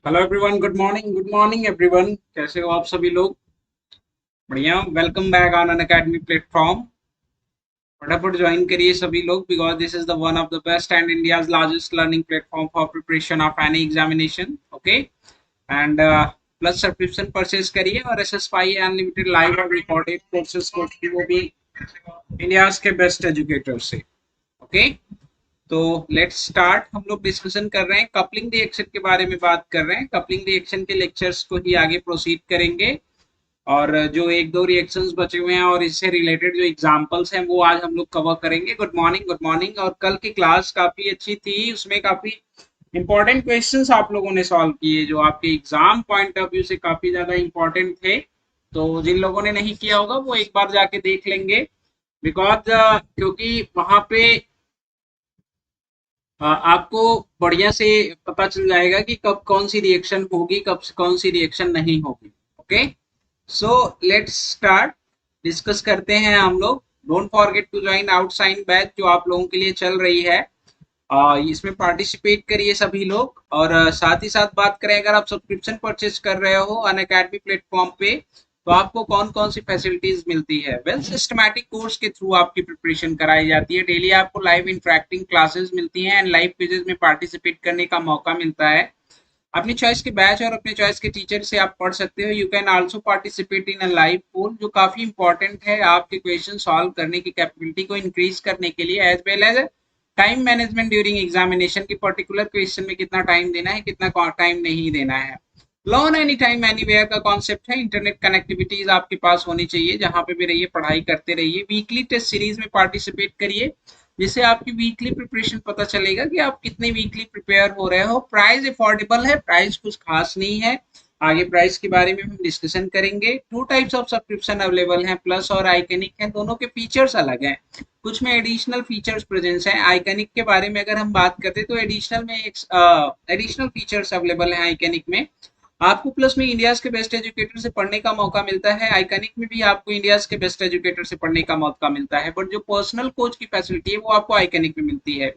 Hello everyone, good morning everyone. कैसे हो आप सभी लोग? बढ़िया। Welcome back on an academy platform. फटाफट ज्वाइन करिए सभी लोग, because this is the one of the best and India's largest learning platform for preparation of any examination. Okay. And plus subscription purchase करिए और SSFI अनलिमिटेड लाइव और recorded courses को वो भी इंडियाज के बेस्ट एजुकेटर से। Okay. तो let's start. हम लोग डिस्कशन कर रहे हैं कपलिंग रिएक्शन के बारे में, बात कर रहे हैं कपलिंग रिएक्शन के लेक्चर्स को ही आगे प्रोसीड करेंगे। और जो एक दो रिएक्शंस बचे हुए हैं और इससे रिलेटेड जो एग्जांपल्स हैं वो आज हम लोग कवर करेंगे। Good morning, good morning. और कल की क्लास काफी अच्छी थी, उसमें काफी इंपॉर्टेंट क्वेश्चंस आप लोगों ने सॉल्व किए जो आपके एग्जाम पॉइंट ऑफ व्यू से काफी ज्यादा इंपॉर्टेंट थे। तो जिन लोगों ने नहीं किया होगा वो एक बार जाके देख लेंगे, बिकॉज क्योंकि वहां पे आपको बढ़िया से पता चल जाएगा कि कब कौन सी रिएक्शन होगी, कब कौन सी रिएक्शन नहीं होगी। Okay. So let's start. Discuss करते हैं हम लोग। Don't forget to join outside batch जो आप लोगों के लिए चल रही है। इसमें पार्टिसिपेट करिए सभी लोग। और साथ ही साथ बात करें, अगर आप सब्सक्रिप्शन परचेज कर रहे हो अन अकेडमी प्लेटफॉर्म पे तो आपको कौन कौन सी फैसिलिटीज मिलती है। वेल, सिस्टमैटिक कोर्स के थ्रू आपकी प्रिपरेशन कराई जाती है। डेली आपको लाइव इंटरेक्टिंग क्लासेस मिलती हैं एंड लाइव क्विजेज में पार्टिसिपेट करने का मौका मिलता है। अपनी चॉइस के बैच और अपने चॉइस के टीचर से आप पढ़ सकते हो। You can also participate in a live poll, जो काफी इंपॉर्टेंट है आपके क्वेश्चन सॉल्व करने की कैपेबिलिटी को इंक्रीज करने के लिए, as well as time management during examination की पर्टिकुलर क्वेश्चन में कितना टाइम देना है, कितना टाइम नहीं देना है। लर्न एनी टाइम एनीवेयर का कॉन्सेप्ट है। इंटरनेट कनेक्टिविटीज आपके पास होनी चाहिए, जहां पे भी रहिए पढ़ाई करते रहिए। वीकली टेस्ट सीरीज में पार्टिसिपेट करिए, जिससे आपकी वीकली प्रिपरेशन पता चलेगा कि आप कितने वीकली प्रिपेयर हो रहे हो। प्राइस अफोर्डेबल है, प्राइस कुछ खास नहीं है। आगे प्राइस के बारे में हम डिस्कशन करेंगे। Two types of subscription available हैं, प्लस और आइकनिक है। दोनों के फीचर्स अलग हैं, कुछ में एडिशनल फीचर्स प्रेजेंस हैं। आइकनिक के बारे में अगर हम बात करते हैं तो एडिशनल में एडिशनल फीचर्स अवेलेबल हैं आइकनिक में। आपको प्लस में इंडियाज के बेस्ट एजुकेटर से पढ़ने का मौका मिलता है। आइकनिक में भी आपको इंडियाज के बेस्ट एजुकेटर से पढ़ने का मौका मिलता है, बट जो पर्सनल कोच की फैसिलिटी है वो आपको आइकनिक में मिलती है।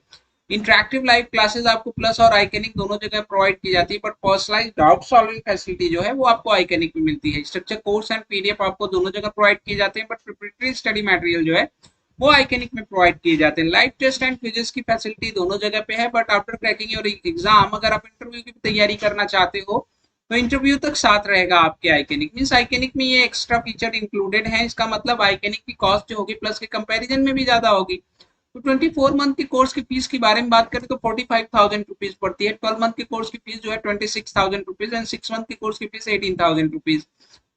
इंटरेक्टिव लाइव क्लासेस आपको प्लस और आइकनिक दोनों जगह प्रोवाइड की जाती है, but personalised doubt solving facility जो है वो आपको आइकनिक में मिलती है। स्ट्रक्चर कोर्स एंड PDF आपको दोनों जगह प्रोवाइड किए जाते हैं, बट प्रिपरेटरी स्टडी मटेरियल जो है वो आइकनिक में प्रोवाइड किए जाते हैं। लाइव टेस्ट एंड क्विजेस की फैसिलिटी दोनों जगह पे है, but after cracking your exam अगर आप इंटरव्यू की तैयारी करना चाहते हो तो इंटरव्यू तक साथ रहेगा आपके आइकनिक। मींस आइकनिक में ये एक्स्ट्रा फीचर इंक्लूडेड है। इसका मतलब आइकनिक की कॉस्ट जो होगी प्लस के कंपैरिजन में भी ज्यादा होगी। तो 24 मंथ की कोर्स की फीस की बारे में बात करें तो 45,000 रुपीज पड़ती है। 12 मंथ की कोर्स की फीस जो है 26,000 रुपीज एंड 6 मंथ की कोर्स की फीस 18,000 रुपीज।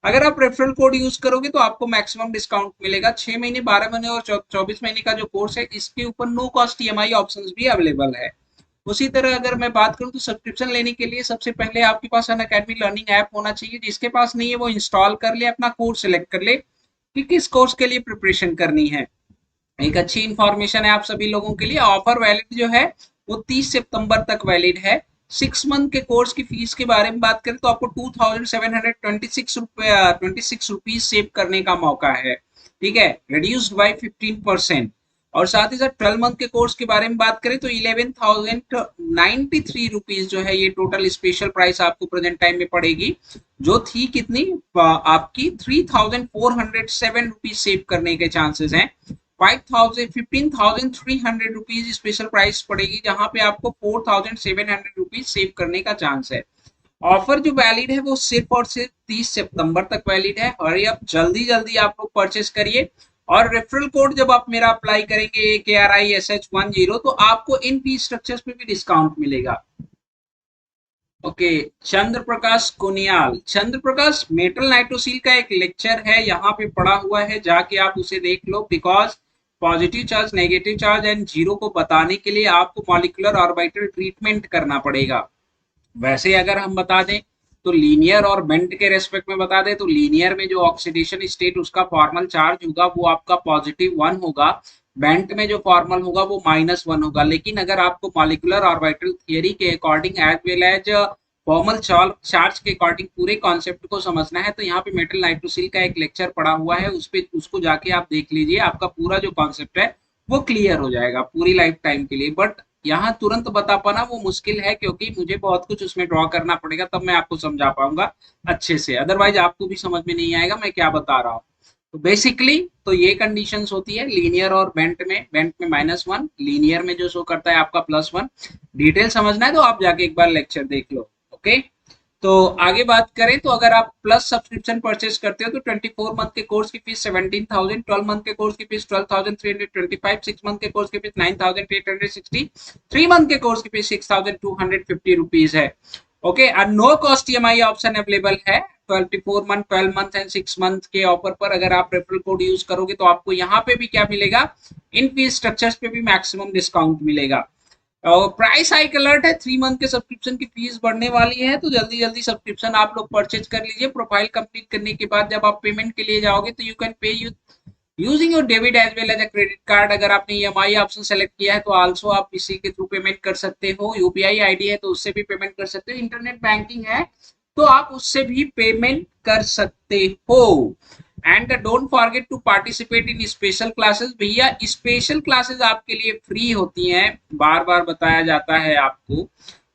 अगर आप रेफरल कोड यूज करोगे तो आपको मैक्सिमम डिस्काउंट मिलेगा। 6 महीने, 12 महीने और 24 महीने का जो कोर्स है इसके ऊपर नो कॉस्ट EMI ऑप्शन भी अवेलेबल है। उसी तरह अगर मैं बात करूं तो सब्सक्रिप्शन लेने के लिए सबसे पहले आपके पास अन अकेडमी लर्निंग ऐप होना चाहिए। जिसके पास नहीं है वो इंस्टॉल कर ले, अपना कोर्स सिलेक्ट कर ले कि किस कोर्स के लिए प्रिपरेशन करनी है। एक अच्छी इंफॉर्मेशन है आप सभी लोगों के लिए। ऑफर वैलिड जो है वो 30 सितंबर तक वैलिड है। 6 मंथ के कोर्स की फीस के बारे में बात करें तो आपको 2726 रुपीज सेव करने का मौका है। ठीक है, रिड्यूस्ड बाई 15%। और साथ ही साथ 12 मंथ के कोर्स के बारे में बात करें तो 11,093 रुपीज जो है ये टोटल स्पेशल प्राइस आपको प्रेजेंट टाइम में पड़ेगी, जो थी कितनी आपकी 3,407 रुपीज सेव करने के चांसेस हैं। 15,300 रुपीज स्पेशल प्राइस पड़ेगी, जहां पे आपको 4,700 रुपीज सेव करने का चांस है। ऑफर जो वैलिड है वो सिर्फ और सिर्फ 30 सितंबर तक वैलिड है। और ये अब जल्दी जल्दी आप लोग परचेस करिए। और रेफरल कोड जब आप मेरा अप्लाई करेंगे KRISH10 तो आपको इन फीस स्ट्रक्चर्स पे भी डिस्काउंट मिलेगा। ओके। चंद्र प्रकाश कुनियाल, चंद्र प्रकाश मेटल नाइट्रोसिल का एक लेक्चर है, यहाँ पे पड़ा हुआ है, जाके आप उसे देख लो। Because positive charge, negative charge and zero को बताने के लिए आपको मॉलिक्यूलर ऑर्बिटल ट्रीटमेंट करना पड़ेगा। वैसे अगर हम बता दें तो लीनियर और बेंट के रेस्पेक्ट में बता दें तो लीनियर में जो ऑक्सीडेशन स्टेट उसका फॉर्मल चार्ज होगा वो आपका +1 होगा। बेंट में जो फॉर्मल होगा वो -1 होगा। लेकिन अगर आपको मॉलिक्यूलर ऑर्बिटल थियरी के according as well as formal charge के अकॉर्डिंग पूरे कॉन्सेप्ट को समझना है तो यहाँ पे मेटल नाइट्रोसिल का एक लेक्चर पड़ा हुआ है, उस पे उसको जाके आप देख लीजिए। आपका पूरा जो कॉन्सेप्ट है वो क्लियर हो जाएगा पूरी लाइफ टाइम के लिए। बट यहाँ तुरंत बता पाना वो मुश्किल है, क्योंकि मुझे बहुत कुछ उसमें ड्रॉ करना पड़ेगा, तब मैं आपको समझा पाऊंगा अच्छे से, अदरवाइज आपको भी समझ में नहीं आएगा मैं क्या बता रहा हूँ। तो बेसिकली तो ये कंडीशंस होती है लीनियर और बेंट में -1, लीनियर में जो शो करता है आपका +1। डिटेल समझना है तो आप जाके एक बार लेक्चर देख लो। ओके, तो आगे बात करें तो अगर आप प्लस सब्सक्रिप्शन परचेज करते हो तो 24 मंथ के कोर्स की फीस 17,000, 12 मंथ के कोर्स की फीस 12,325, 6 मंथ के कोर्स की फीस 9,860, 3 मंथ के कोर्स की फीस 6,250 रुपीज है। ओके, और no cost EMI option available है 24 मंथ, 12 मंथ एंड 6 मंथ के ऑफर पर। अगर आप रेफरल कोड यूज करोगे तो आपको यहाँ पे भी क्या मिलेगा, इन फीस स्ट्रक्चर्स पे भी मैक्सिमम डिस्काउंट मिलेगा। और प्राइस हाइक अलर्ट है, 3 मंथ के सब्सक्रिप्शन की फीस बढ़ने वाली है, तो जल्दी जल्दी सब्सक्रिप्शन आप लोग परचेज कर लीजिए। प्रोफाइल कंप्लीट करने के बाद जब आप पेमेंट के लिए जाओगे तो you can pay using your debit as well as a credit card. अगर आपने ईएमआई ऑप्शन सेलेक्ट किया है तो आल्सो आप इसी के थ्रू पेमेंट कर सकते हो। यूपीआई आईडी है तो उससे भी पेमेंट कर सकते हो। इंटरनेट बैंकिंग है तो आप उससे भी पेमेंट कर सकते हो। And don't forget to participate in special classes. भैया स्पेशल क्लासेस आपके लिए फ्री होती हैं, बार बार बताया जाता है आपको।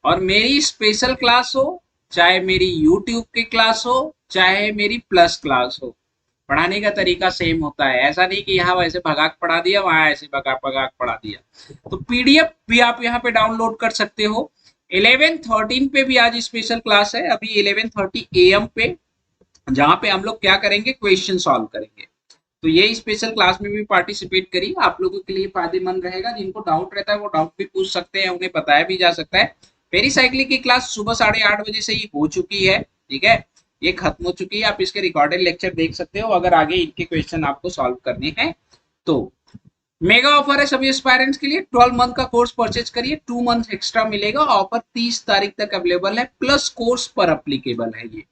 और मेरी स्पेशल क्लास हो, चाहे मेरी यूट्यूब की क्लास हो, चाहे मेरी प्लस क्लास हो, पढ़ाने का तरीका सेम होता है। ऐसा नहीं कि यहाँ वैसे भगाक पढ़ा दिया, वहां ऐसे भगाक भगाक पढ़ा दिया। तो पीडीएफ भी आप यहाँ पे डाउनलोड कर सकते हो। 11:13 पे भी आज स्पेशल क्लास है, अभी 11:30 AM पे, जहां पे हम लोग क्या करेंगे, क्वेश्चन सॉल्व करेंगे। तो ये स्पेशल क्लास में भी पार्टिसिपेट करिए, आप लोगों के लिए फायदेमंद रहेगा। जिनको डाउट रहता है वो डाउट भी पूछ सकते हैं, उन्हें बताया भी जा सकता है। पेरीसाइक्लिक की क्लास सुबह 8:30 बजे से ही हो चुकी है, ठीक है, ये खत्म हो चुकी है। आप इसके रिकॉर्डेड लेक्चर देख सकते हो अगर आगे इनके क्वेश्चन आपको सॉल्व करने हैं तो। मेगा ऑफर है सभी एस्पायरेंट्स के लिए, 12 मंथ का कोर्स परचेज करिए, 2 मंथ एक्स्ट्रा मिलेगा। ऑफर 30 तारीख तक अवेलेबल है, प्लस कोर्स पर अप्लीकेबल है ये।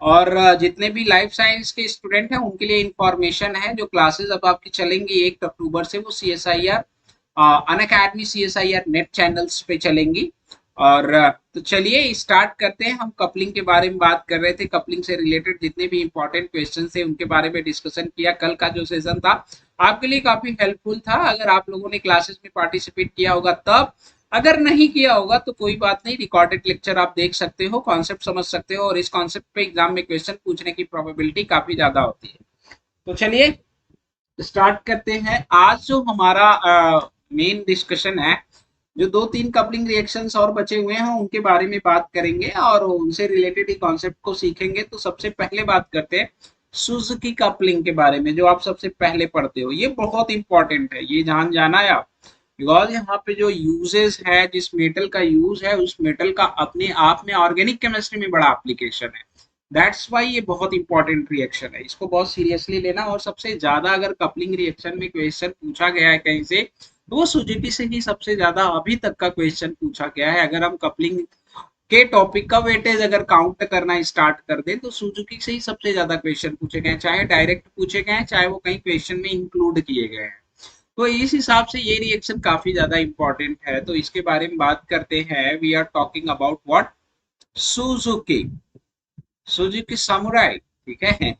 और जितने भी लाइफ साइंस के स्टूडेंट हैं उनके लिए इंफॉर्मेशन है, जो क्लासेस अब आपकी चलेंगी 1 अक्टूबर से, वो CSIR Unacademy CSIR net channels पे चलेंगी। और तो चलिए स्टार्ट करते हैं। हम कपलिंग के बारे में बात कर रहे थे, कपलिंग से रिलेटेड जितने भी इंपॉर्टेंट क्वेश्चन थे उनके बारे में डिस्कशन किया। कल का जो सेशन था आपके लिए काफी हेल्पफुल था, अगर आप लोगों ने क्लासेस में पार्टिसिपेट किया होगा तब। अगर नहीं किया होगा तो कोई बात नहीं, रिकॉर्डेड लेक्चर आप देख सकते हो, कॉन्सेप्ट समझ सकते हो, और इस कॉन्सेप्ट पे एग्जाम में क्वेश्चन पूछने की प्रोबेबिलिटी काफी ज्यादा होती है। तो चलिए स्टार्ट करते हैं। आज जो हमारा मेन डिस्कशन है, जो 2-3 कपलिंग रिएक्शंस और बचे हुए हैं उनके बारे में बात करेंगे और उनसे रिलेटेड ही कॉन्सेप्ट को सीखेंगे। तो सबसे पहले बात करते हैं सुजुकी कपलिंग के बारे में, जो आप सबसे पहले पढ़ते हो। ये बहुत इंपॉर्टेंट है, ये जान जाना है आप, बिकॉज यहाँ पे जो यूजेस है, जिस मेटल का यूज है, उस मेटल का अपने आप में ऑर्गेनिक केमिस्ट्री में बड़ा एप्लीकेशन है। दैट्स वाई ये बहुत इंपॉर्टेंट रिएक्शन है, इसको बहुत सीरियसली लेना। और सबसे ज्यादा अगर कपलिंग रिएक्शन में क्वेश्चन पूछा गया है कहीं से, तो वो सुजुकी से ही सबसे ज्यादा अभी तक का क्वेश्चन पूछा गया है। अगर हम कपलिंग के टॉपिक का वेटेज अगर काउंट करना स्टार्ट कर दें तो सुजुकी से ही सबसे ज्यादा क्वेश्चन पूछे गए हैं, चाहे डायरेक्ट पूछे गए हैं, चाहे वो कहीं क्वेश्चन में इंक्लूड किए गए हैं। तो इस हिसाब से ये रिएक्शन काफी ज्यादा इंपॉर्टेंट है, तो इसके बारे में बात करते हैं। We are talking about what, Suzuki, Suzuki Samurai, ठीक है,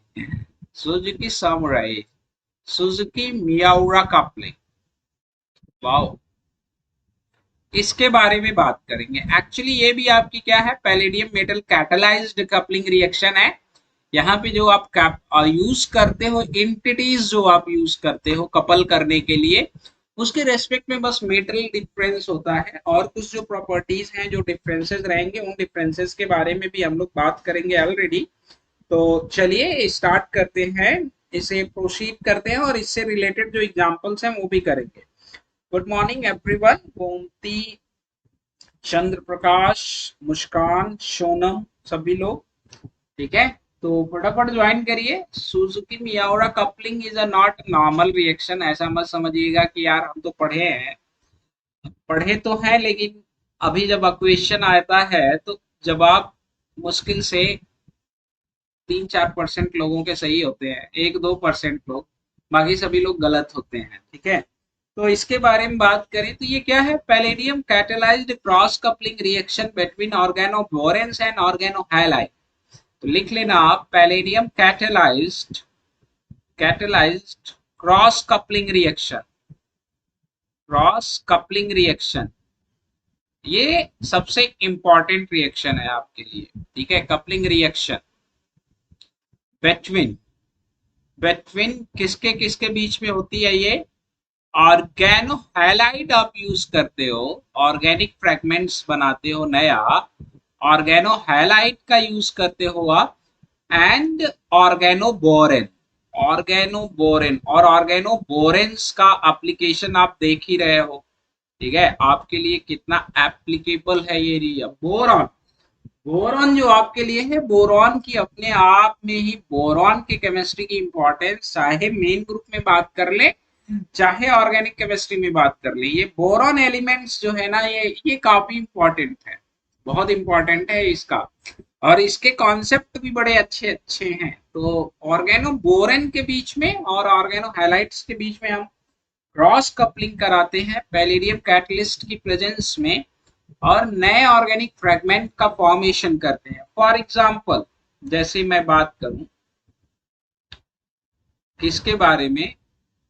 Suzuki Samurai, Suzuki Miyaura coupling. Wow, इसके बारे में बात करेंगे। एक्चुअली ये भी आपकी क्या है, palladium metal catalysed coupling reaction है। यहाँ पे जो आप यूज करते हो, एंटिटीज जो आप यूज करते हो कपल करने के लिए, उसके रेस्पेक्ट में बस मेटल डिफरेंस होता है, और कुछ जो प्रॉपर्टीज हैं, जो डिफरेंसेस रहेंगे, उन डिफरेंसेस के बारे में भी हम लोग बात करेंगे ऑलरेडी। तो चलिए स्टार्ट करते हैं, इसे प्रोसीड करते हैं, और इससे रिलेटेड जो एग्जांपल्स हैं वो भी करेंगे। Good morning everyone, Gomti, Chandra Prakash, Muskan, Sonam, सभी लोग, ठीक है। तो फटाफट ज्वाइन करिए। Suzuki Miyaura coupling is a not normal reaction. ऐसा मत समझिएगा कि यार हम तो पढ़े हैं, पढ़े तो हैं, लेकिन अभी जब क्वेश्चन आता है तो जवाब मुश्किल से 3-4% लोगों के सही होते हैं, 1-2% लोग, बाकी सभी लोग गलत होते हैं, ठीक है। तो इसके बारे में बात करें तो ये क्या है, palladium catalysed cross coupling reaction between organoboranes and organohalide. तो लिख लेना आप, palladium catalysed, catalysed cross coupling reaction, cross coupling reaction ये सबसे इंपॉर्टेंट रिएक्शन है आपके लिए, ठीक है। कपलिंग रिएक्शन बिटवीन बिटवीन किसके किसके बीच में होती है ये? ऑर्गेनो हैलाइड आप यूज करते हो, ऑर्गेनिक फ्रेगमेंट्स बनाते हो नया, ऑर्गेनो हैलाइड का यूज करते हो आप, एंड ऑर्गेनोबोरेन। ऑर्गेनोबोरेन और ऑर्गेनोबोरेन्स का एप्लीकेशन आप देख ही रहे हो, ठीक है। आपके लिए कितना एप्लीकेबल है ये बोरॉन। बोरॉन जो आपके लिए है, बोरॉन की अपने आप में ही, बोरॉन की केमिस्ट्री की इंपॉर्टेंस चाहे मेन ग्रुप में बात कर ले चाहे ऑर्गेनिक केमिस्ट्री में बात कर ले, ये बोरॉन एलिमेंट्स जो है ना, ये काफी इंपॉर्टेंट है, बहुत इंपॉर्टेंट है इसका। और इसके कॉन्सेप्ट भी बड़े अच्छे अच्छे हैं। तो ऑर्गेनो बोरेन के बीच में और ऑर्गेनो हैलाइड्स के बीच में हम क्रॉस कपलिंग कराते हैं पैलेडियम कैटलिस्ट की प्रेजेंस में, और नए ऑर्गेनिक फ्रेगमेंट का फॉर्मेशन करते हैं। फॉर एग्जांपल, जैसे मैं बात करूं किसके बारे में,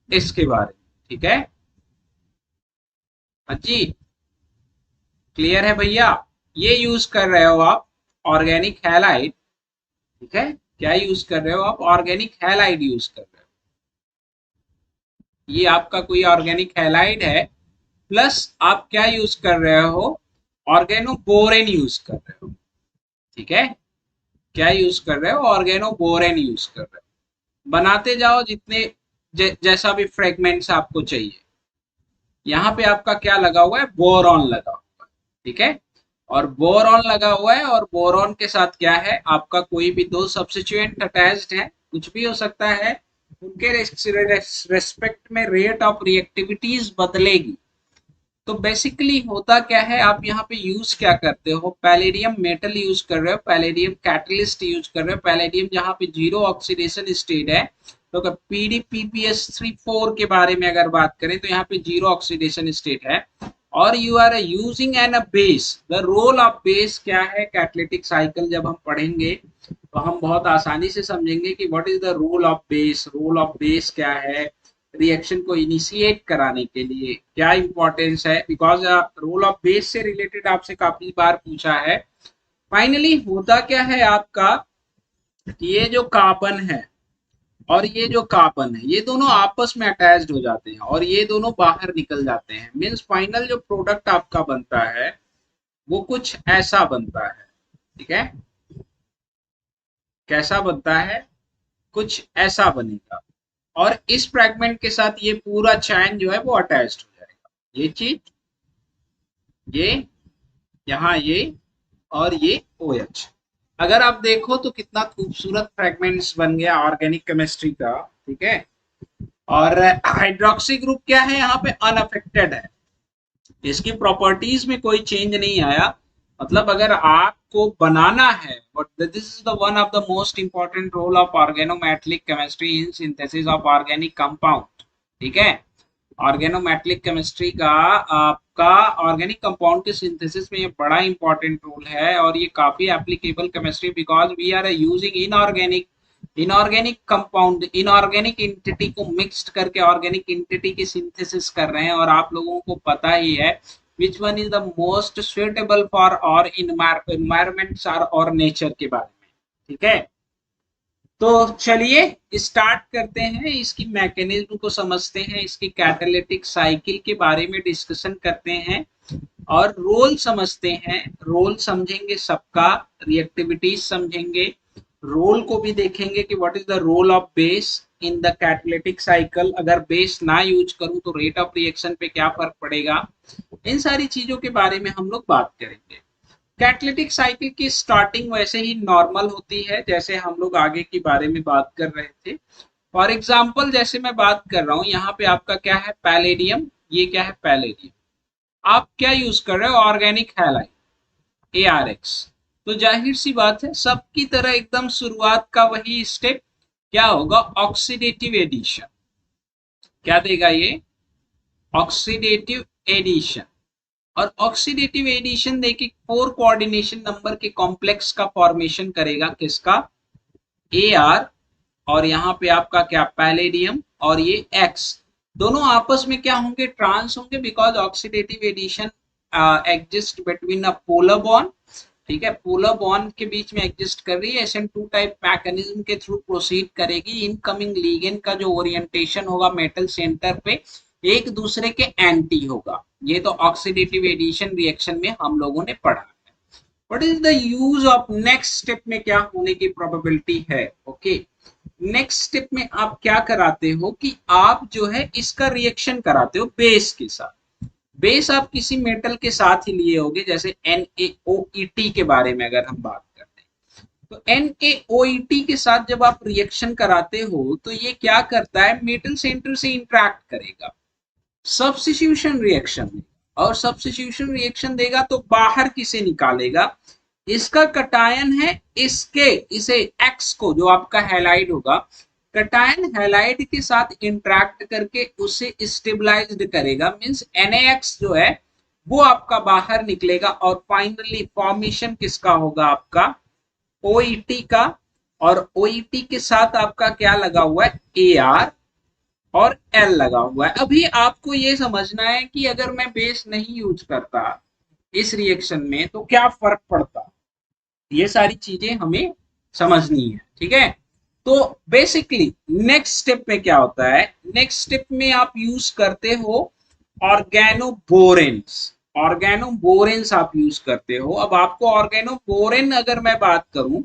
इसके बारे में, ठीक है। हाँ जी, क्लियर है भैया? ये यूज कर रहे हो आप ऑर्गेनिक हैलाइड, ठीक है। क्या यूज कर रहे हो आप? ऑर्गेनिक हैलाइड यूज कर रहे हो। ये आपका कोई ऑर्गेनिक हैलाइड है, प्लस आप क्या यूज कर रहे हो? ऑर्गेनोबोरेन यूज कर रहे हो, ठीक है। क्या यूज कर रहे हो? ऑर्गेनोबोरेन यूज कर रहे हो। बनाते जाओ जितने जैसा भी फ्रेगमेंट्स आपको चाहिए। यहाँ पे आपका क्या लगा हुआ है? बोरॉन लगा हुआ है, ठीक है। और बोरॉन लगा हुआ है, और बोरॉन के साथ क्या है आपका? कोई भी दो सब्स्टिट्यूएंट अटैच्ड है, कुछ भी हो सकता है, उनके रेस्पेक्ट में रेट ऑफ रिएक्टिविटीज बदलेगी। तो बेसिकली होता क्या है, आप यहाँ पे यूज क्या करते हो? पैलेडियम मेटल यूज कर रहे हो, पैलेडियम कैटलिस्ट यूज कर रहे हो। पैलेडियम जहाँ पे जीरो ऑक्सीडेशन स्टेट है, तो PDPPS34 के बारे में अगर बात करें तो यहाँ पे जीरो ऑक्सीडेशन स्टेट है, और you are using an a base. The role of base क्या है? कैटलिटिक साइकिल जब हम पढ़ेंगे तो हम बहुत आसानी से समझेंगे कि what is the role of base. Role of base क्या है? रिएक्शन को इनिशिएट कराने के लिए क्या इंपॉर्टेंस है, बिकॉज रोल ऑफ बेस से रिलेटेड आपसे काफी बार पूछा है। फाइनली होता क्या है आपका, ये जो कार्बन है और ये जो कार्बन है, ये दोनों आपस में अटैच्ड हो जाते हैं और ये दोनों बाहर निकल जाते हैं। मीन्स फाइनल जो प्रोडक्ट आपका बनता है वो कुछ ऐसा बनता है, ठीक है। कैसा बनता है? कुछ ऐसा बनेगा, और इस फ्रैगमेंट के साथ ये पूरा चैन जो है वो अटैच्ड हो जाएगा। ये चीज, ये यहाँ ये, और ये OH। अगर आप देखो तो कितना खूबसूरत फ्रैगमेंट्स बन गया ऑर्गेनिक केमिस्ट्री का, ठीक है। और हाइड्रोक्सी ग्रुप क्या है? यहाँ पे अनअफेक्टेड है, इसकी प्रॉपर्टीज में कोई चेंज नहीं आया। मतलब अगर आपको बनाना है, but this is the one of the most important role of organometallic chemistry in synthesis of organic compound, ठीक है। ऑर्गेनोमेटेलिक केमिस्ट्री का आपका ऑर्गेनिक कंपाउंड के सिंथेसिस में ये बड़ा इंपॉर्टेंट रोल है, और ये काफी applicable chemistry, because we are using inorganic compound, inorganic entity को मिक्स्ड करके ऑर्गेनिक इंटिटी की सिंथेसिस कर रहे हैं। और आप लोगों को पता ही है which one is the most suitable for और इन्वायरमेंट्स और नेचर के बारे में, ठीक है। तो चलिए स्टार्ट करते हैं, इसकी मैकेनिज्म को समझते हैं, इसकी कैटालिटिक साइकिल के बारे में डिस्कशन करते हैं, और रोल समझते हैं। रोल समझेंगे सबका, रिएक्टिविटीज समझेंगे, रोल को भी देखेंगे कि what is the role of base in the catalytic cycle. अगर बेस ना यूज करूं तो रेट ऑफ रिएक्शन पे क्या फर्क पड़ेगा, इन सारी चीजों के बारे में हम लोग बात करेंगे। कैटालिटिक साइकिल की स्टार्टिंग वैसे ही नॉर्मल होती है जैसे हम लोग आगे के बारे में बात कर रहे थे। फॉर एग्जाम्पल जैसे मैं बात कर रहा हूँ, यहाँ पे आपका क्या है? पैलेडियम। ये क्या है? पैलेडियम। आप क्या यूज कर रहे हो? Organic halide, ARX। तो जाहिर सी बात है सबकी तरह एकदम शुरुआत का वही स्टेप क्या होगा? Oxidative addition. क्या देगा ये? Oxidative addition. और ऑक्सीडेटिव एडिशन देखिए 4 कोऑर्डिनेशन नंबर के कॉम्प्लेक्स का फॉर्मेशन करेगा, किसका? AR। और यहाँ पे आपका क्या? पैलेडियम। और ये X दोनों आपस में क्या होंगे? ट्रांस होंगे, because oxidative addition exist between a polar bond, ठीक है, पोलर बॉन्ड के बीच में एग्जिस्ट कर रही है, SN2 टाइप मैकेनिज्म के थ्रू प्रोसीड करेगी। इनकमिंग लिगेंड का जो ओरिएंटेशन होगा मेटल सेंटर पे एक दूसरे के एंटी होगा। ये तो ऑक्सीडेटिव एडिशन रिएक्शन में हम लोगों ने पढ़ा है। What is the use of next step में क्या होने की प्रोबेबिलिटी है? ओके, नेक्स्ट स्टेप में आप क्या कराते हो कि आप जो है इसका रिएक्शन कराते हो बेस के साथ। बेस आप किसी मेटल के साथ ही लिए होगे, जैसे NaOET के बारे में अगर हम बात करते हैं तो NaOET के साथ जब आप रिएक्शन कराते हो तो ये क्या करता है, मेटल सेंटर से इंटरेक्ट करेगा, सब्स्टिट्यूशन रिएक्शन में, और सब्स्टिट्यूशन रिएक्शन देगा तो बाहर किसे निकालेगा, इसका कटायन है इसके, इसे X को जो आपका हैलाइड होगा, कटायन हैलाइड के साथ इंटरेक्ट करके उसे स्टेबलाइज्ड करेगा, मींस NaX जो है वो आपका बाहर निकलेगा और फाइनली फॉर्मेशन किसका होगा, आपका OET का। और OET के साथ आपका क्या लगा हुआ है, AR और L लगा हुआ है। अभी आपको ये समझना है कि अगर मैं बेस नहीं यूज करता इस रिएक्शन में तो क्या फर्क पड़ता, ये सारी चीजें हमें समझनी है, ठीक है। तो बेसिकली नेक्स्ट स्टेप में क्या होता है, नेक्स्ट स्टेप में आप यूज करते हो ऑर्गेनोबोरेन्स, ऑर्गेनोबोरेन्स आप यूज करते हो। अब आपको ऑर्गेनोबोरेन अगर मैं बात करूं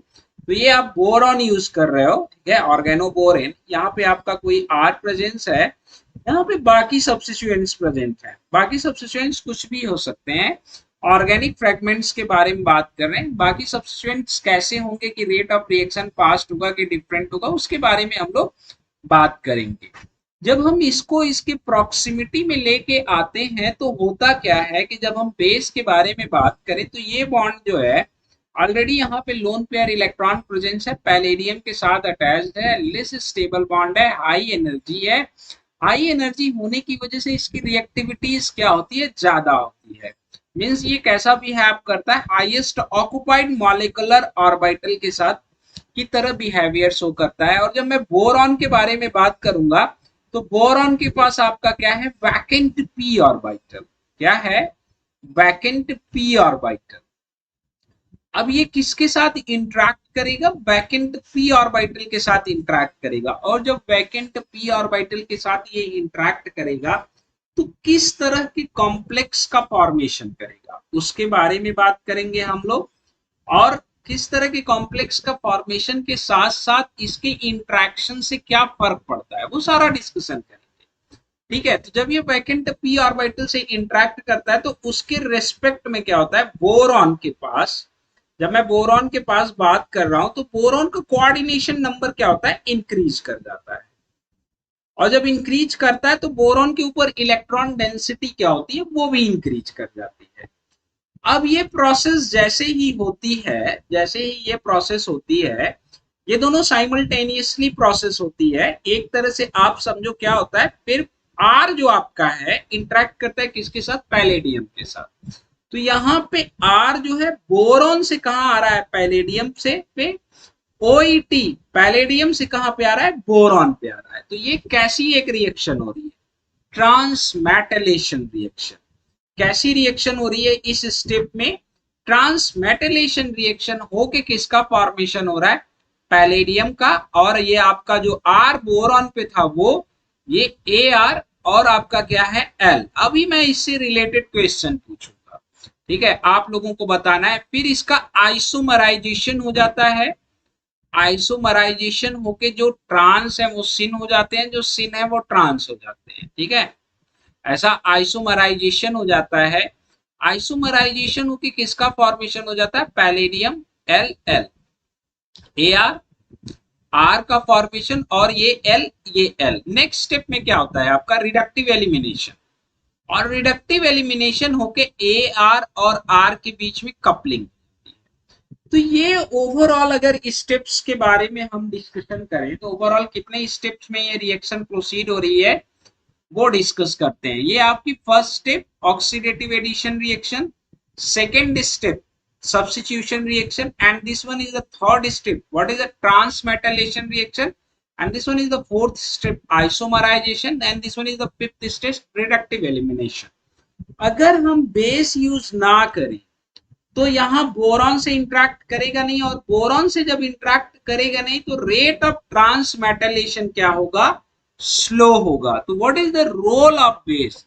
तो ये आप बोरॉन यूज कर रहे हो, ठीक है, ऑर्गेनोबोरेन, यहाँ पे आपका कोई R प्रेजेंस है, यहाँ पे बाकी सब्स्टिट्यूएंट्स प्रेजेंट है, बाकी सब्स्टिट्यूएंट्स कुछ भी हो सकते हैं। ऑर्गेनिक फ्रेगमेंट्स के बारे में बात कर रहे हैं, बाकी सब्स्टिट्यूएंट्स कैसे होंगे कि रेट ऑफ रिएक्शन फास्ट होगा कि डिफरेंट होगा उसके बारे में हम लोग बात करेंगे। जब हम इसको इसके प्रॉक्सिमिटी में लेके आते हैं तो होता क्या है कि जब हम बेस के बारे में बात करें तो ये बॉन्ड जो है ऑलरेडी यहाँ पे लोन पेयर इलेक्ट्रॉन प्रेजेंस है, पैलेडियम के साथ अटैच्ड है, लेस स्टेबल बॉन्ड है, हाई एनर्जी है। हाई एनर्जी होने की वजह से इसकी रिएक्टिविटीज क्या होती है, ज्यादा होती है, मींस ये कैसा बिहेव करता है, हाईएस्ट ऑक्युपाइड मॉलिक्यूलर ऑर्बिटल के साथ की तरह बिहेवियर शो करता है। और जब मैं बोरॉन के बारे में बात करूंगा तो बोरॉन के पास आपका क्या है, वैकेंट p ऑर्बिटल, क्या है, वैकेंट p ऑर्बिटल। अब ये किसके साथ इंटरेक्ट करेगा, वैकेंट p ऑर्बिटल के साथ इंटरेक्ट करेगा। और जब वैकेंट p ऑर्बिटल के साथ ये इंटरेक्ट करेगा तो किस तरह के कॉम्प्लेक्स का फॉर्मेशन करेगा उसके बारे में बात करेंगे हम लोग, और किस तरह के कॉम्प्लेक्स का फॉर्मेशन के साथ साथ इसके इंटरेक्शन से क्या फर्क पड़ता है वो सारा डिस्कशन करेंगे, ठीक है। तो जब ये वैकेंट p ऑर्बिटल से इंटरेक्ट करता है तो उसके रेस्पेक्ट में क्या होता है, बोरॉन के पास, जब मैं बोरॉन के पास बात कर रहा हूं तो बोरॉन का कोऑर्डिनेशन नंबर क्या होता है, इंक्रीज कर जाता है। और जब इंक्रीज करता है तो बोरॉन के ऊपर इलेक्ट्रॉन डेंसिटी क्या होती है, वो भी इंक्रीज कर जाती है। अब ये प्रोसेस जैसे ही होती है, जैसे ही ये प्रोसेस होती है, ये दोनों साइमल्टेनियसली प्रोसेस होती है। एक तरह से आप समझो क्या होता है, फिर R जो आपका है इंटरेक्ट करता है किसके साथ, पैलेडियम के साथ। तो यहाँ पे R जो है बोरॉन से कहाँ आ रहा है, पैलेडियम से पे, OET पैलेडियम से कहाँ पे आ रहा है, बोरॉन पे आ रहा है। तो ये कैसी एक रिएक्शन हो रही है, ट्रांसमेटलेशन रिएक्शन। कैसी रिएक्शन हो रही है इस स्टेप में, ट्रांसमेटलेशन रिएक्शन होके किसका फॉर्मेशन हो रहा है, पैलेडियम का। और ये आपका जो R बोरॉन पे था वो ये AR और आपका क्या है L। अभी मैं इससे रिलेटेड क्वेश्चन पूछूंगा, ठीक है, आप लोगों को बताना है। फिर इसका आइसोमराइजेशन हो जाता है, आइसोमराइजेशन होके जो ट्रांस है वो सिन हो जाते हैं, जो सिन है वो ट्रांस हो जाते हैं, ठीक है। ऐसा आइसोमराइजेशन हो जाता है। आइसोमराइजेशन होके किसका फॉर्मेशन हो जाता है, पैलेडियम LL, AR R का फॉर्मेशन, और ये L ये L। नेक्स्ट स्टेप में क्या होता है आपका, रिडक्टिव एलिमिनेशन। और रिडक्टिव एलिमिनेशन होके AR और R के बीच में कपलिंग। तो ये ओवरऑल अगर स्टेप्स के बारे में हम डिस्कशन करें तो ओवरऑल कितने स्टेप्स में ये रिएक्शन प्रोसीड हो रही है वो डिस्कस करते हैं। ये आपकी first step oxidative addition reaction, second step substitution reaction, and this one is the third step, what is the transmetallation reaction, and this one is the fourth step isomerization, and this one is the fifth step reductive elimination. अगर हम base use ना करें तो यहाँ boron से interact करेगा नहीं, और बोरॉन से जब इंटरेक्ट करेगा नहीं तो रेट ऑफ ट्रांसमेटलेशन क्या होगा, स्लो होगा। तो what is the role of base?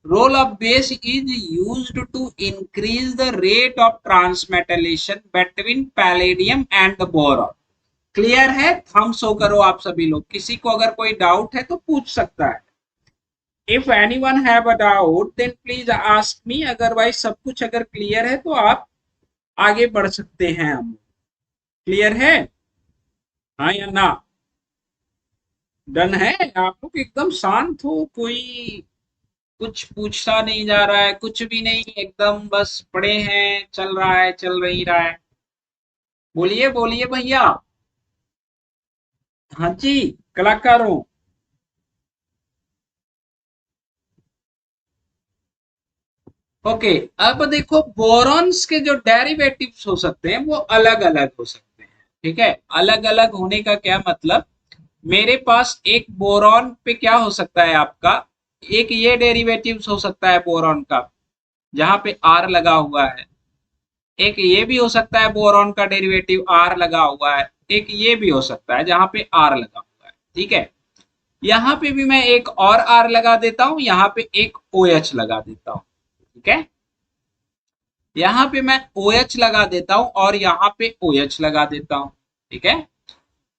Role of base is used to increase the rate of transmetalation between palladium and boron. Clear है? हम शो करो आप सभी लोग, किसी को अगर कोई डाउट है तो पूछ सकता है। If anyone have a doubt then please ask me, otherwise सब कुछ अगर क्लियर है तो आप आगे बढ़ सकते हैं। हम क्लियर है? हाँ या ना? डन है? आप लोग एकदम शांत हो, कोई कुछ पूछता नहीं जा रहा है, कुछ भी नहीं, एकदम बस पड़े हैं, चल रहा है, चल रही रहा है। बोलिए बोलिए भैया। हाँ जी, कलाकारों। ओके, अब देखो बोरॉन्स के जो डेरिवेटिव्स हो सकते हैं वो अलग अलग हो सकते हैं। ठीक है, अलग अलग होने का क्या मतलब, मेरे पास एक बोरॉन पे क्या हो सकता है आपका, एक ये डेरिवेटिव्स हो सकता है बोरॉन का जहां पे आर लगा हुआ है, एक ये भी हो सकता है बोरॉन का डेरिवेटिव आर लगा हुआ है, एक ये भी हो सकता है जहां पे आर लगा हुआ है। ठीक है, यहाँ पे भी मैं एक और आर लगा देता हूं, यहाँ पे एक ओ OH लगा देता हूं। ठीक है, यहाँ पे मैं ओ OH लगा देता हूं और यहाँ पे ओ OH लगा देता हूं। ठीक है,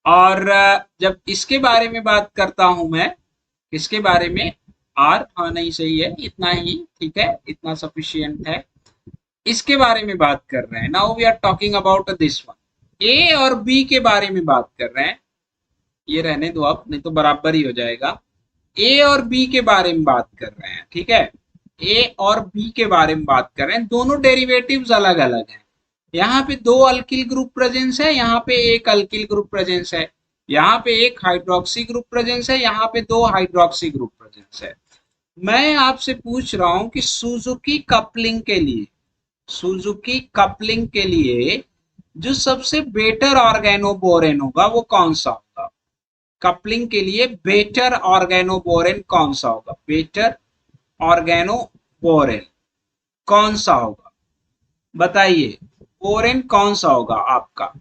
और जब इसके बारे में बात करता हूं मैं, किसके बारे में, आर, हाँ नहीं सही है, इतना ही ठीक है, इतना सफिशियंट है। इसके बारे में बात कर रहे हैं, now we are talking about this one. A और बी के बारे में बात कर रहे हैं, ये रहने दो आप, नहीं तो बराबर ही हो जाएगा। ए और बी के बारे में बात कर रहे हैं। ठीक है, ए और बी के बारे में बात कर रहे हैं, दोनों डेरिवेटिव्स अलग अलग हैं। यहाँ पे दो अल्किल ग्रुप प्रेजेंस है, यहाँ पे एक अल्किल ग्रुप प्रेजेंस है, यहाँ पे एक हाइड्रोक्सी ग्रुप प्रेजेंस है, यहाँ पे दो हाइड्रोक्सी ग्रुप प्रेजेंस है। मैं आपसे पूछ रहा हूं कि सुजुकी कपलिंग के लिए, सुजुकी कपलिंग के लिए जो सबसे बेटर ऑर्गेनोबोरेन होगा वो कौन सा होगा? कपलिंग के लिए बेटर ऑर्गेनोबोरेन कौन सा होगा? बेटर ऑर्गेनोबोरेन कौन सा होगा? बताइए, बोरेन कौन सा होगा आपका?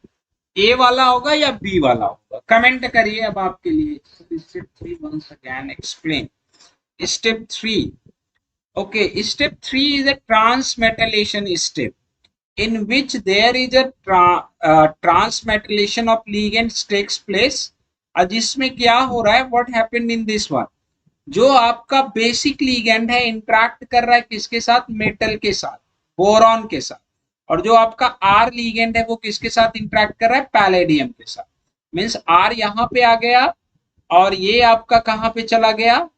ए वाला होगा या बी वाला होगा? कमेंट करिए अब आपके लिए। Step 3 once again explain. Step 3. Okay, step 3 is a transmetallation step in which there is a transmetallation of ligands takes place. जिसमें क्या हो रहा है, what happened in this one, जो आपका बेसिक लिगेंड है इंटरेक्ट कर रहा है किसके साथ, मेटल के साथ, बोरॉन के साथ, और जो आपका आर लिगेंड है वो किसके साथ इंटरेक्ट कर रहा है, पैलेडियम के साथ। मींस आर यहाँ पे आ गया और ये आपका कहाँ पे चला गया,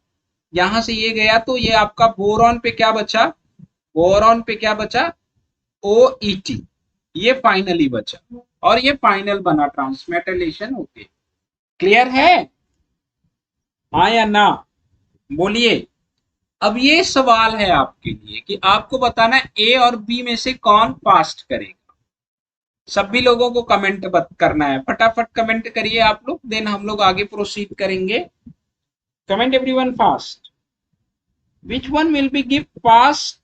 यहां से ये गया, तो ये आपका बोरॉन पे क्या बचा, बोरॉन पे क्या बचा, ओ ई टी, ये फाइनली बचा, और ये फाइनल बना ट्रांसमेटलेशन होके। क्लियर है? हाँ या ना? बोलिए। अब ये सवाल है आपके लिए कि आपको बताना है ए और बी में से कौन फास्ट करेगा। सभी लोगों को कमेंट करना है, फटाफट कमेंट करिए आप लोग, देन हम लोग आगे प्रोसीड करेंगे। Comment everyone fast. Which one will be give fast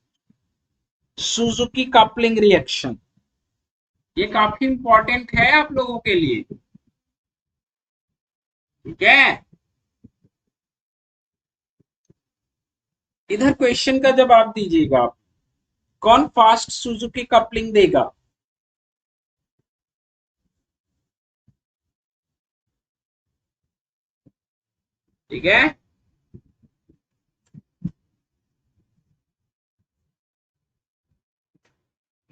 Suzuki coupling reaction? ये काफी इंपॉर्टेंट है आप लोगों के लिए। ठीक है, इधर क्वेश्चन का जवाब दीजिएगा आप, कौन फास्ट सुजुकी कपलिंग देगा? ठीक है,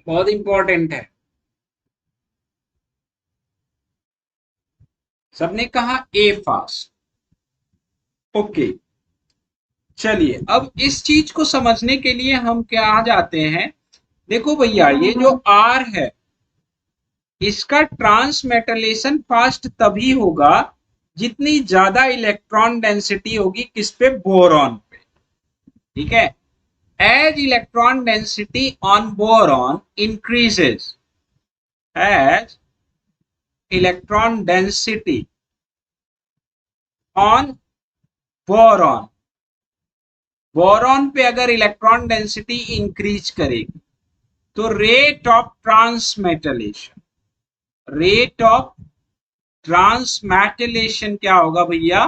बहुत इंपॉर्टेंट है। सबने कहा ए फास्ट। ओके, चलिए अब इस चीज को समझने के लिए हम क्या जाते हैं, देखो भैया ये जो आर है इसका ट्रांसमेटलेशन फास्ट तभी होगा जितनी ज्यादा इलेक्ट्रॉन डेंसिटी होगी किस पे, बोरॉन पे। ठीक है, as electron density on boron increases, as electron density on boron boron पे अगर इलेक्ट्रॉन डेंसिटी इंक्रीज करेगी तो रेट ऑफ ट्रांसमेटलेशन क्या होगा भैया,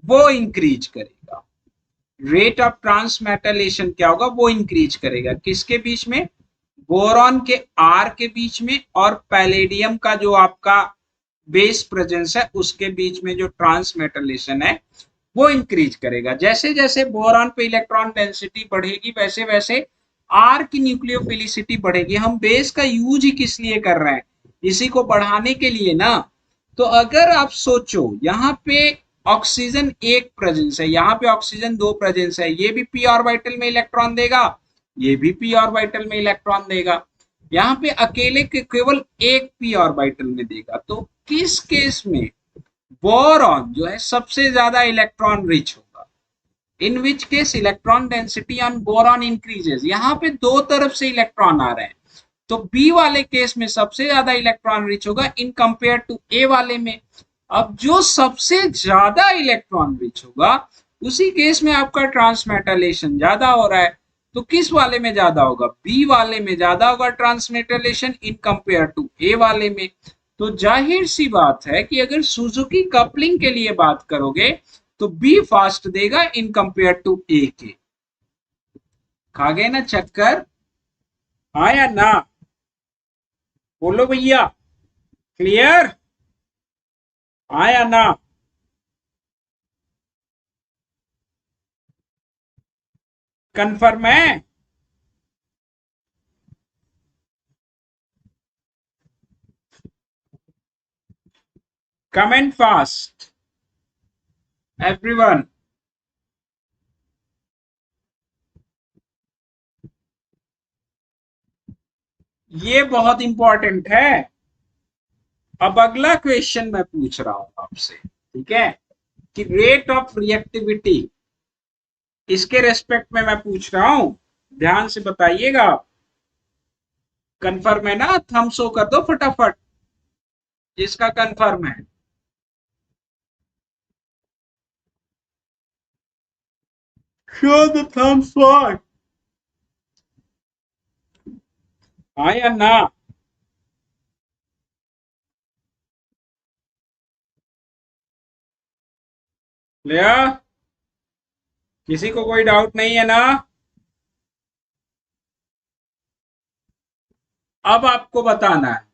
वो इंक्रीज करेगा। रेट ऑफ ट्रांसमेटलेशन क्या होगा, वो इंक्रीज करेगा। किसके बीच में, बोरॉन के आर के बीच में और पैलेडियम का जो आपका बेस प्रेजेंस है उसके बीच में जो ट्रांसमेटलेशन है वो इंक्रीज करेगा। जैसे जैसे बोरॉन पे इलेक्ट्रॉन डेंसिटी बढ़ेगी वैसे वैसे आर की न्यूक्लियोफिलिसिटी बढ़ेगी। हम बेस का यूज ही किस लिए कर रहे हैं, इसी को बढ़ाने के लिए ना। तो अगर आप सोचो यहाँ पे ऑक्सीजन एक प्रेजेंस है, यहाँ पे ऑक्सीजन दो प्रेजेंस है, ये भी पी ऑर्बिटल में इलेक्ट्रॉन देगा, ये भी पी ऑर्बिटल में इलेक्ट्रॉन देगा, यहाँ पे अकेले के केवल एक पी ऑर्बिटल में देगा। तो किस केस में बोरॉन जो है सबसे ज्यादा इलेक्ट्रॉन रिच होगा, in which case electron density on boron increases. यहाँ पे दो तरफ से इलेक्ट्रॉन आ रहे हैं, तो बी वाले केस में सबसे ज्यादा इलेक्ट्रॉन रिच होगा इन कंपेयर टू ए वाले में। अब जो सबसे ज्यादा इलेक्ट्रॉन रिच होगा उसी केस में आपका ट्रांसमेटलेशन ज्यादा हो रहा है, तो किस वाले में ज्यादा होगा, बी वाले में ज्यादा होगा ट्रांसमेटलेशन इन कंपेयर टू ए वाले में। तो जाहिर सी बात है कि अगर सुजुकी कपलिंग के लिए बात करोगे तो बी फास्ट देगा इन कंपेयर टू ए के। खा गए ना चक्कर, हाँ या ना, बोलो भैया, क्लियर, हाँ या ना। कंफर्म है, कमेंट फास्ट एवरीवन। ये बहुत इंपॉर्टेंट है। अब अगला क्वेश्चन मैं पूछ रहा हूं आपसे, ठीक है, कि रेट ऑफ रिएक्टिविटी, इसके रेस्पेक्ट में मैं पूछ रहा हूं, ध्यान से बताइएगा। कंफर्म है ना, थम्स शो कर दो फटाफट जिसका कंफर्म है। शो द थम्स अप, हाँ या ना। लिया, किसी को कोई डाउट नहीं है ना। अब आपको बताना है,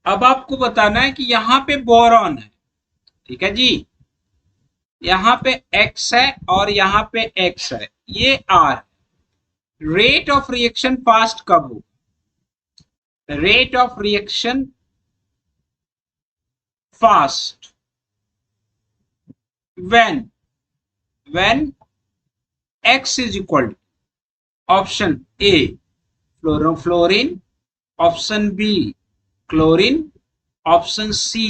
अब आपको बताना है कि यहाँ पे बोरॉन है, ठीक है जी, यहाँ पे X है और यहाँ पे X है, ये R। Rate of reaction fast कब हो, rate of reaction fast when X is equal to option A fluorine, option B chlorine, option C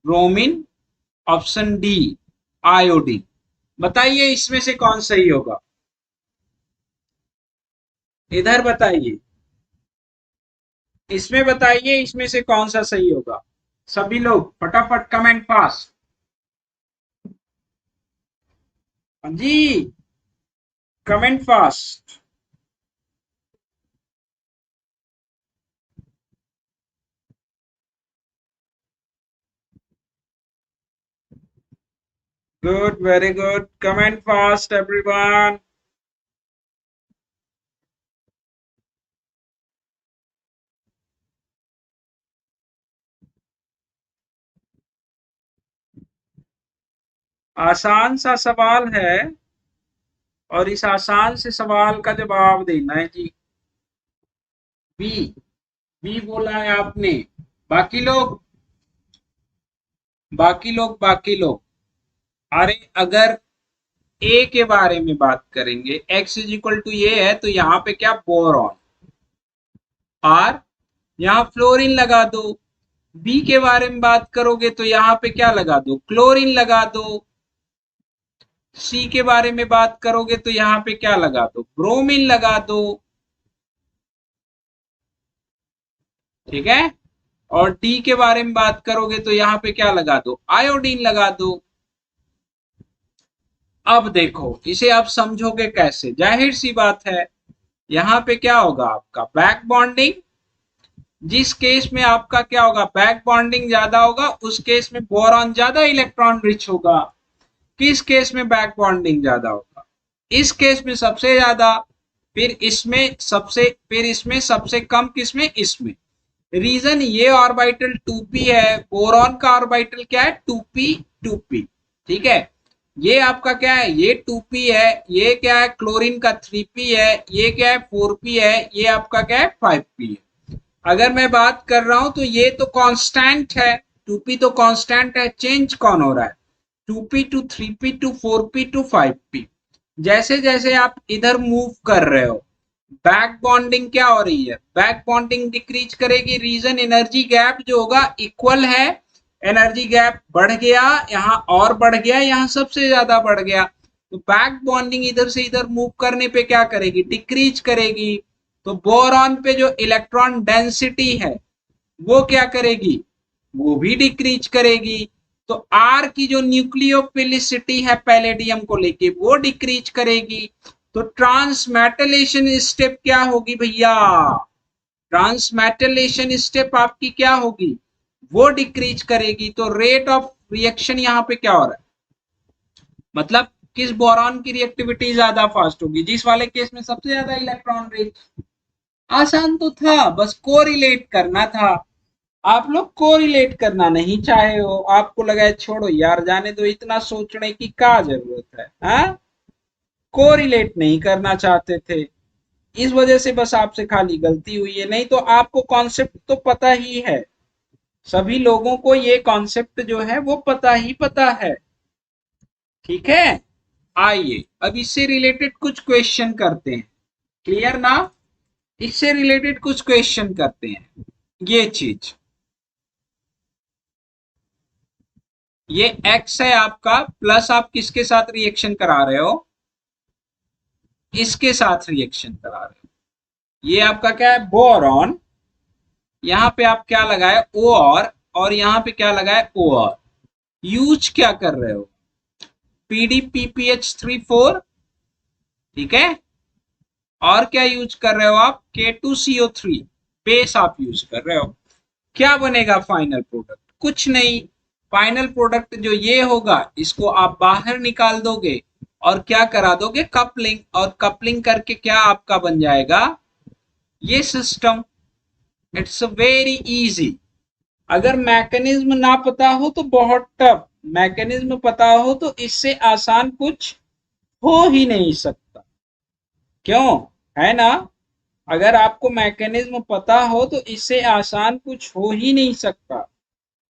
bromine, option D iodine. बताइए इसमें से कौन सही होगा, इधर बताइए, इसमें बताइए इसमें से कौन सा सही होगा। सभी लोग फटाफट कमेंट पास, हाँ जी, comment fast. Good, very good, comment fast everyone. आसान सा सवाल है और इस आसान से सवाल का जवाब देना है जी। बी, बी बोला है आपने। बाकी लोग, बाकी लोग, अरे अगर ए के बारे में बात करेंगे, x इज इक्वल टू ये है तो यहाँ पे क्या बोरॉन, आर, यहाँ फ्लोरीन लगा दो। बी के बारे में बात करोगे तो यहाँ पे क्या लगा दो, क्लोरीन लगा दो। सी के बारे में बात करोगे तो यहाँ पे क्या लगा दो, ब्रोमीन लगा दो, ठीक है। और डी के बारे में बात करोगे तो यहाँ पे क्या लगा दो, आयोडीन लगा दो। अब देखो इसे आप समझोगे कैसे, जाहिर सी बात है यहाँ पे क्या होगा आपका बैक बॉन्डिंग। जिस केस में आपका क्या होगा बैक बॉन्डिंग ज्यादा होगा उस केस में बोरॉन ज्यादा इलेक्ट्रॉन रिच होगा। किस केस में बैक बॉन्डिंग ज्यादा होगा, इस केस में सबसे ज्यादा, फिर इसमें सबसे कम, किसमें, इसमें। रीजन ये ऑर्बिटल 2p है, बोरॉन का ऑर्बिटल क्या है 2p 2p। ठीक है, ये आपका क्या है, ये 2p है, ये क्या है क्लोरीन का 3p है, ये क्या है 4p है, ये आपका क्या है 5p है। अगर मैं बात कर रहा हूं तो ये तो कांस्टेंट है, 2p तो कांस्टेंट है, चेंज कौन हो रहा है 2p to 3p to 4p to 5p। जैसे जैसे आप इधर मूव कर रहे हो बैक बॉन्डिंग क्या हो रही है, बैक बॉन्डिंग डिक्रीज करेगी। रीजन एनर्जी गैप जो होगा इक्वल है, एनर्जी गैप बढ़ गया यहाँ और बढ़ गया, यहाँ सबसे ज्यादा बढ़ गया, तो बैक बॉन्डिंग इधर से इधर मूव करने पे क्या करेगी, डिक्रीज करेगी। तो बोरॉन पे जो इलेक्ट्रॉन डेंसिटी है वो क्या करेगी, वो भी डिक्रीज करेगी। तो आर की जो न्यूक्लियोफिलिसिटी है पैलेडियम को लेके वो डिक्रीज करेगी। तो ट्रांसमेटलेशन स्टेप क्या होगी भैया, ट्रांसमेटलेशन स्टेप आपकी क्या होगी, वो डिक्रीज करेगी। तो रेट ऑफ रिएक्शन यहाँ पे क्या हो रहा है, मतलब किस बोरॉन की रिएक्टिविटी ज्यादा फास्ट होगी, जिस वाले केस में सबसे ज्यादा इलेक्ट्रॉन रिच। आसान तो था, बस कोरिलेट करना था। आप लोग कोरिलेट करना नहीं चाहे हो, आपको लगा है छोड़ो यार जाने दो, इतना सोचने की क्या जरूरत है, हाँ? कोरिलेट नहीं करना चाहते थे, इस वजह से बस आपसे खाली गलती हुई है, नहीं तो आपको कॉन्सेप्ट तो पता ही है। सभी लोगों को ये कॉन्सेप्ट जो है वो पता ही पता है। ठीक है, आइए अब इससे रिलेटेड कुछ क्वेश्चन करते हैं। क्लियर ना, इससे रिलेटेड कुछ क्वेश्चन करते हैं। ये चीज, ये x है आपका, प्लस आप किसके साथ रिएक्शन करा रहे हो, इसके साथ रिएक्शन करा रहे हो। ये आपका क्या है बोरॉन, यहाँ पे आप क्या लगाए ओ और यहाँ पे क्या लगाए ओ और। यूज क्या कर रहे हो PDPPH34, ठीक है, और क्या यूज कर रहे हो आप K2CO3 बेस आप यूज कर रहे हो। क्या बनेगा फाइनल प्रोडक्ट, कुछ नहीं। फाइनल प्रोडक्ट जो ये होगा इसको आप बाहर निकाल दोगे और क्या करा दोगे कपलिंग, और कपलिंग करके क्या आपका बन जाएगा ये सिस्टम। It's very easy. अगर मैकेनिज्म ना पता हो तो बहुत टफ, मैकेनिज्म पता हो तो इससे आसान कुछ हो ही नहीं सकता, क्यों, है ना? अगर आपको मैकेनिज्म पता हो तो इससे आसान कुछ हो ही नहीं सकता,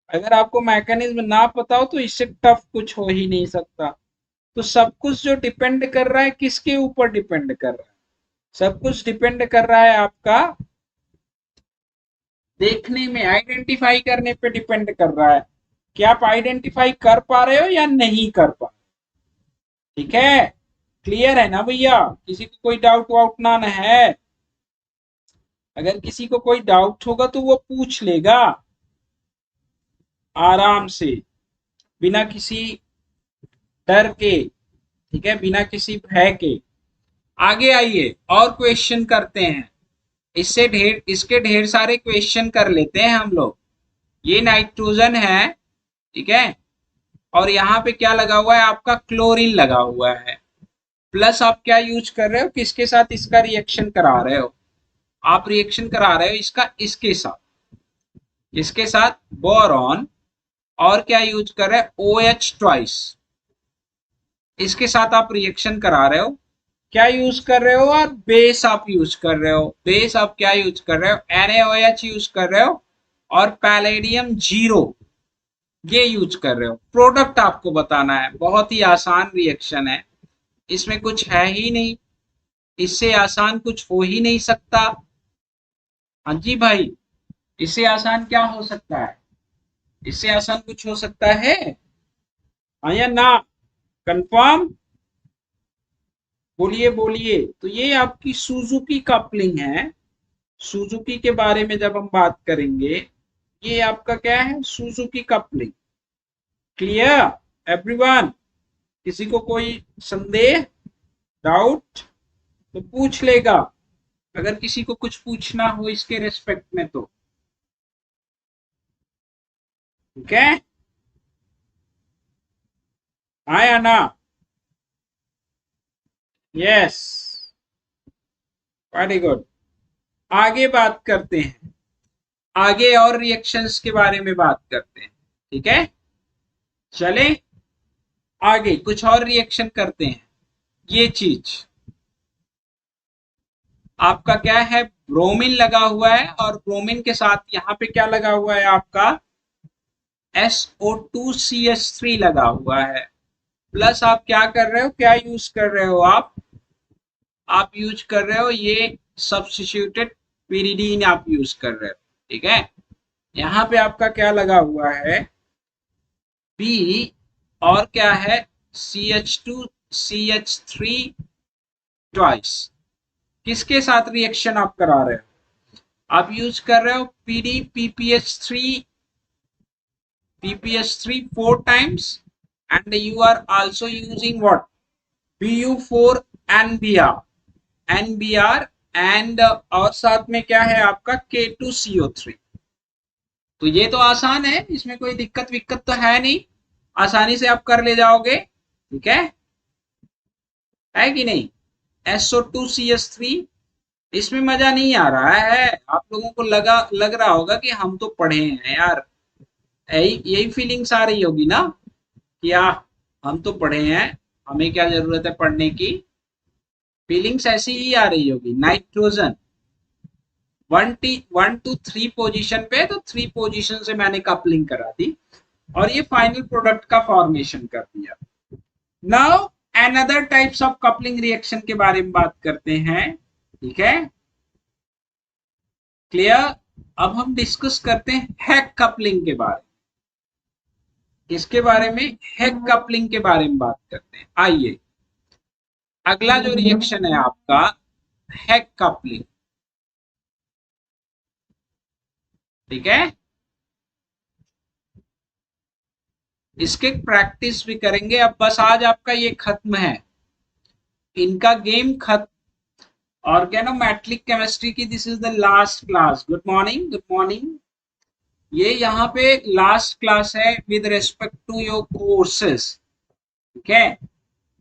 अगर आपको मैकेनिज्म ना पता हो तो इससे टफ कुछ हो ही नहीं सकता। तो सब कुछ जो डिपेंड कर रहा है किसके ऊपर डिपेंड कर रहा है, सब कुछ डिपेंड कर रहा है आपका देखने में, आइडेंटिफाई करने पे डिपेंड कर रहा है कि आप आइडेंटिफाई कर पा रहे हो या नहीं कर पा रहे। ठीक है, क्लियर है ना भैया, किसी को कोई डाउट वाउट ना है? अगर किसी को कोई डाउट होगा तो वो पूछ लेगा आराम से, बिना किसी डर के, ठीक है, बिना किसी भय के। आगे आइए और क्वेश्चन करते हैं, इसके ढेर सारे क्वेश्चन कर लेते हैं हम लोग। ये नाइट्रोजन है, ठीक है, और यहाँ पे क्या लगा हुआ है आपका क्लोरीन लगा हुआ है, प्लस आप क्या यूज कर रहे हो, किसके साथ इसका रिएक्शन करा रहे हो, आप रिएक्शन करा रहे हो इसका इसके साथ, इसके साथ बोरॉन, और क्या यूज कर रहे हो OH ट्वाइस, इसके साथ आप रिएक्शन करा रहे हो। क्या यूज कर रहे हो, और बेस आप यूज कर रहे हो, बेस आप क्या यूज कर रहे हो NaOH यूज कर रहे हो, और पैलेडियम 0 ये यूज कर रहे हो। प्रोडक्ट आपको बताना है, बहुत ही आसान रिएक्शन है, इसमें कुछ है ही नहीं, इससे आसान कुछ हो ही नहीं सकता। हाँ जी भाई, इससे आसान क्या हो सकता है, इससे आसान कुछ हो सकता है, हाँ या ना, कंफर्म बोलिए बोलिए। तो ये आपकी सुजुकी कपलिंग है, सुजुकी के बारे में जब हम बात करेंगे, ये आपका क्या है सुजुकी कपलिंग। क्लियर एवरीवन, किसी को कोई संदेह, डाउट तो पूछ लेगा, अगर किसी को कुछ पूछना हो इसके रेस्पेक्ट में तो। ठीक है, हाँ या ना? Yes, very good. आगे बात करते हैं, आगे और रिएक्शंस के बारे में बात करते हैं। ठीक है, चले आगे कुछ और रिएक्शन करते हैं। ये चीज आपका क्या है, ब्रोमीन लगा हुआ है और ब्रोमीन के साथ यहाँ पे क्या लगा हुआ है आपका, SO2CH3 लगा हुआ है। प्लस आप क्या कर रहे हो, क्या यूज कर रहे हो आप यूज कर रहे हो ये सब्स्टिट्यूटेड पिरिडीन आप यूज कर रहे हो। ठीक है, यहाँ पे आपका क्या लगा हुआ है, B और क्या है, CH2CH3 ट्वाइस। किसके साथ रिएक्शन आप करा रहे हो, आप यूज कर रहे हो PPH3 4 times and you are also using what, Bu4 NBr and और साथ में क्या है आपका K2CO3। तो ये तो आसान है, इसमें कोई दिक्कत विक्कत तो है नहीं, आसानी से आप कर ले जाओगे। ठीक है कि नहीं? SO2CH3, इसमें मजा नहीं आ रहा है, आप लोगों को लग रहा होगा कि हम तो पढ़े हैं यार, यही यही फीलिंग्स आ रही होगी ना कि हम तो पढ़े हैं, हमें क्या जरूरत है पढ़ने की, फीलिंग्स ऐसी ही आ रही होगी। नाइट्रोजन 1 to 3 पोजीशन पे, तो 3 पोजीशन से मैंने कपलिंग करा दी और ये फाइनल प्रोडक्ट का फॉर्मेशन कर दिया। Now another types of coupling reaction के बारे में बात करते हैं। ठीक है, क्लियर? अब हम डिस्कस करते हैं हैक कपलिंग के बारे में। किसके बारे में, हैक कपलिंग के बारे में बात करते हैं। आइए, अगला जो रिएक्शन है आपका हैक कपलिंग। ठीक है, इसके प्रैक्टिस भी करेंगे। अब बस आज आपका ये खत्म है, इनका गेम खत्म। ऑर्गेनोमेट्रिक केमिस्ट्री की this is the last class. Good morning, good morning. ये यहाँ पे लास्ट क्लास है with respect to your courses. ठीक है,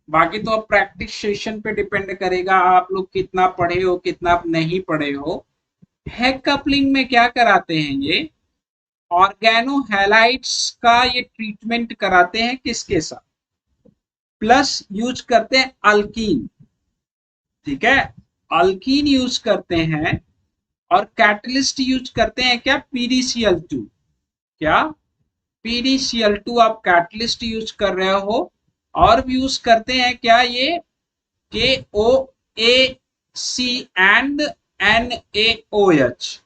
बाकी तो अब प्रैक्टिस सेशन पे डिपेंड करेगा आप लोग कितना पढ़े हो कितना नहीं पढ़े हो। हैक कपलिंग में क्या कराते हैं, ये ऑर्गेनो हैलाइड्स का ये ट्रीटमेंट कराते हैं किसके साथ, प्लस यूज करते हैं अल्कीन। ठीक है, अल्कीन यूज करते हैं और कैटलिस्ट यूज करते हैं क्या, PDCl2। क्या, PDCl2 आप कैटलिस्ट यूज कर रहे हो, और भी यूज करते हैं क्या, ये KOAC एंड NaOH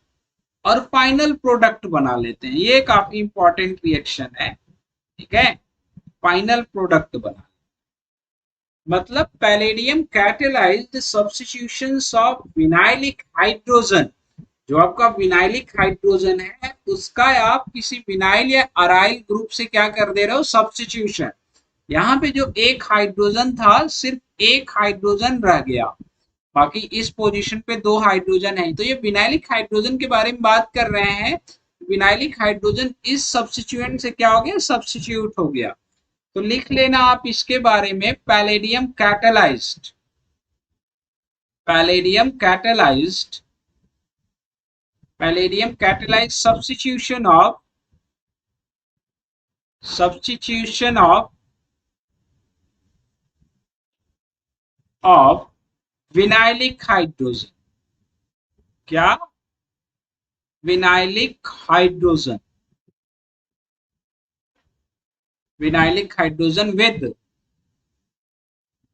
और फाइनल प्रोडक्ट बना लेते हैं। ये काफी इंपॉर्टेंट रिएक्शन है। ठीक है, फाइनल प्रोडक्ट बना, मतलब palladium catalysed substitutions of vinylic hydrogen. जो आपका विनाइलिक हाइड्रोजन है उसका आप किसी विनाइल या अराइल ग्रुप से क्या कर दे रहे हो, सब्स्टिट्यूशन। यहाँ पे जो एक हाइड्रोजन था सिर्फ एक हाइड्रोजन रह गया, बाकी इस पोजीशन पे 2 हाइड्रोजन है। तो ये विनाइलिक हाइड्रोजन के बारे में बात कर रहे हैं। विनाइलिक हाइड्रोजन इस सब्स्टिट्यूएंट से क्या हो गया, सब्स्टिट्यूट हो गया। तो लिख लेना आप इसके बारे में, palladium catalysed, palladium catalysed, palladium catalysed substitution of vinylic hydrogen. क्या, vinylic hydrogen, vinylic hydrogen with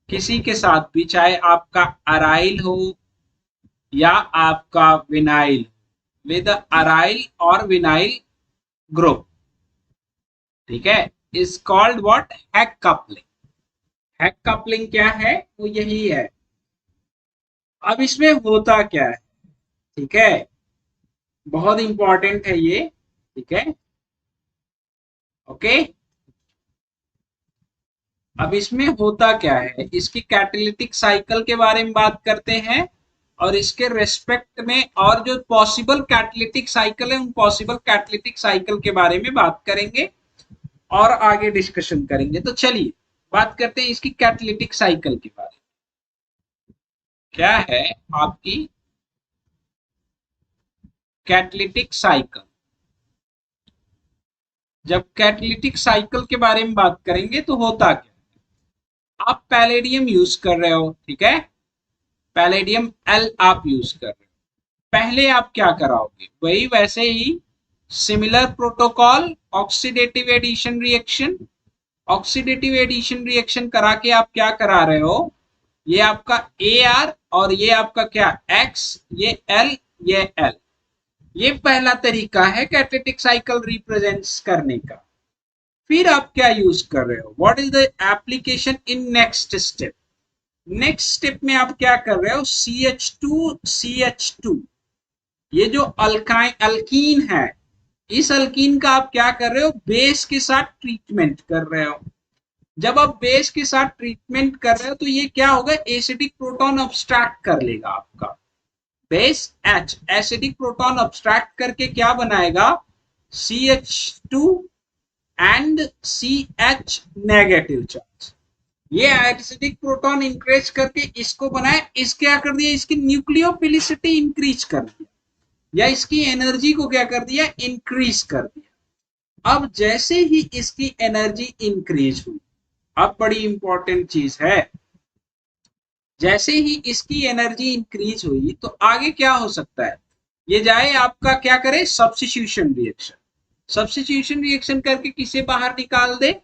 किसी के साथ भी, चाहे आपका अराइल हो या आपका विनाइल, विद अराइल और विनाइल ग्रुप। ठीक है, is called what, hack coupling. Hack coupling क्या है, वो यही है। अब इसमें होता क्या है, ठीक है, बहुत इंपॉर्टेंट है ये। ठीक है, ओके। अब इसमें होता क्या है, इसकी कैटालिटिक साइकिल के बारे में बात करते हैं और इसके रेस्पेक्ट में और जो पॉसिबल कैटालिटिक साइकिल है उन पॉसिबल कैटालिटिक साइकिल के बारे में बात करेंगे और आगे डिस्कशन करेंगे। तो चलिए बात करते हैं इसकी कैटालिटिक साइकिल के बारे में। क्या है आपकी कैटालिटिक साइकिल? जब कैटालिटिक साइकिल के बारे में बात करेंगे तो होता क्या, आप पैलेडियम यूज कर रहे हो, ठीक है, पैलेडियम एल आप यूज कर रहे हो। पहले आप क्या कराओगे, वही वैसे ही similar protocol oxidative addition reaction. Oxidative addition reaction करा के आप क्या करा रहे हो, ये आपका ए आर और ये आपका क्या एक्स, ये एल, ये एल। ये पहला तरीका है कैटालिटिक साइकिल रिप्रेजेंट्स करने का। फिर आप क्या यूज कर रहे हो, what is the application in next step? Next step में आप क्या कर रहे हो, CH2 ये जो अल्कीन है, इस अल्कीन का आप क्या कर रहे हो, बेस के साथ ट्रीटमेंट कर रहे हो। जब आप बेस के साथ ट्रीटमेंट कर रहे हो तो ये क्या होगा, एसिडिक प्रोटॉन अब्स्ट्रैक्ट कर लेगा आपका base H, acidic proton abstract करके क्या बनाएगा, CH2 and CH negative charge. ये एसिडिक प्रोटॉन इंक्रीज करके इसको बनाए, इस क्या कर दिया, इसकी न्यूक्लियोफिलिसिटी इंक्रीज कर दिया या इसकी एनर्जी को क्या कर दिया, इंक्रीज कर दिया। अब जैसे ही इसकी एनर्जी इंक्रीज हुई, अब बड़ी इंपॉर्टेंट चीज है, जैसे ही इसकी एनर्जी इंक्रीज हुई तो आगे क्या हो सकता है, ये जाए आपका क्या करे, सब्स्टिट्यूशन रिएक्शन। सब्स्टिट्यूशन रिएक्शन करके किसे बाहर निकाल दे,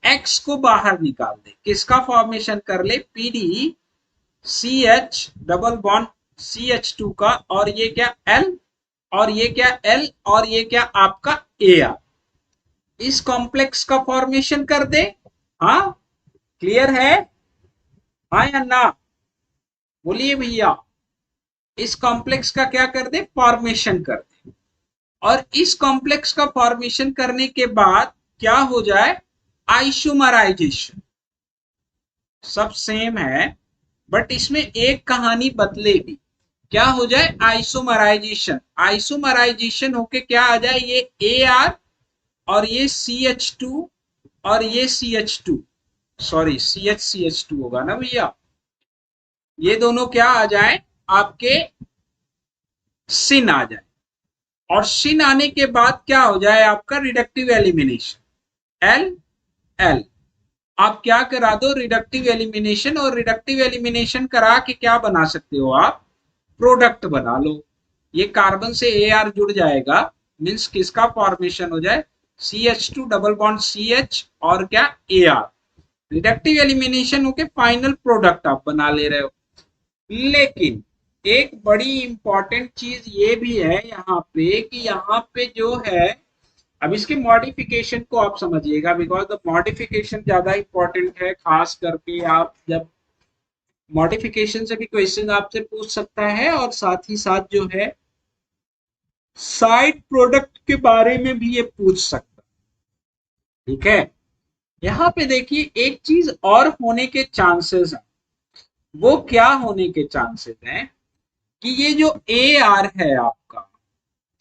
एक्स को बाहर निकाल दे, किसका फॉर्मेशन कर ले, PD CH double bond CH2 का, और ये क्या L, और ये क्या L, और ये क्या आपका AR, इस कॉम्प्लेक्स का फॉर्मेशन कर दे। हाँ क्लियर है, हाँ या ना, बोलिए भैया। इस कॉम्प्लेक्स का क्या कर दे, फॉर्मेशन कर दे, और इस कॉम्प्लेक्स का फॉर्मेशन करने के बाद क्या हो जाए, आइसोमराइजेशन। सब सेम है बट इसमें एक कहानी बदलेगी, क्या हो जाए, आइसोमराइजेशन। आइसोमराइजेशन होके क्या आ जाए, ये AR और ये CH2 और ये CH2, सॉरी CH होगा ना भैया, ये दोनों क्या आ जाए, आपके सिन आ जाए, और सिन आने के बाद क्या हो जाए, आपका रिडक्टिव एलिमिनेशन L L। आप क्या करा दो, रिडक्टिव एलिमिनेशन, और रिडक्टिव एलिमिनेशन करा के क्या बना सकते हो आप, प्रोडक्ट बना लो। ये कार्बन से AR जुड़ जाएगा, मींस किसका फॉर्मेशन हो जाए, CH2 डबल बॉन्ड CH और क्या AR, रिडक्टिव एलिमिनेशन होके फाइनल प्रोडक्ट आप बना ले रहे हो। लेकिन एक बड़ी इंपॉर्टेंट चीज ये भी है यहाँ पे कि यहाँ पे जो है, अब इसके मॉडिफिकेशन को आप समझिएगा, बिकॉज द मॉडिफिकेशन ज्यादा इंपॉर्टेंट है, खास करके आप जब मॉडिफिकेशन से भी क्वेश्चन आपसे पूछ सकता है, और साथ ही साथ जो है साइड प्रोडक्ट के बारे में भी ये पूछ सकता है, ठीक है। यहाँ पे देखिए एक चीज और होने के चांसेस है, वो क्या होने के चांसेस हैं कि ये जो AR है आपका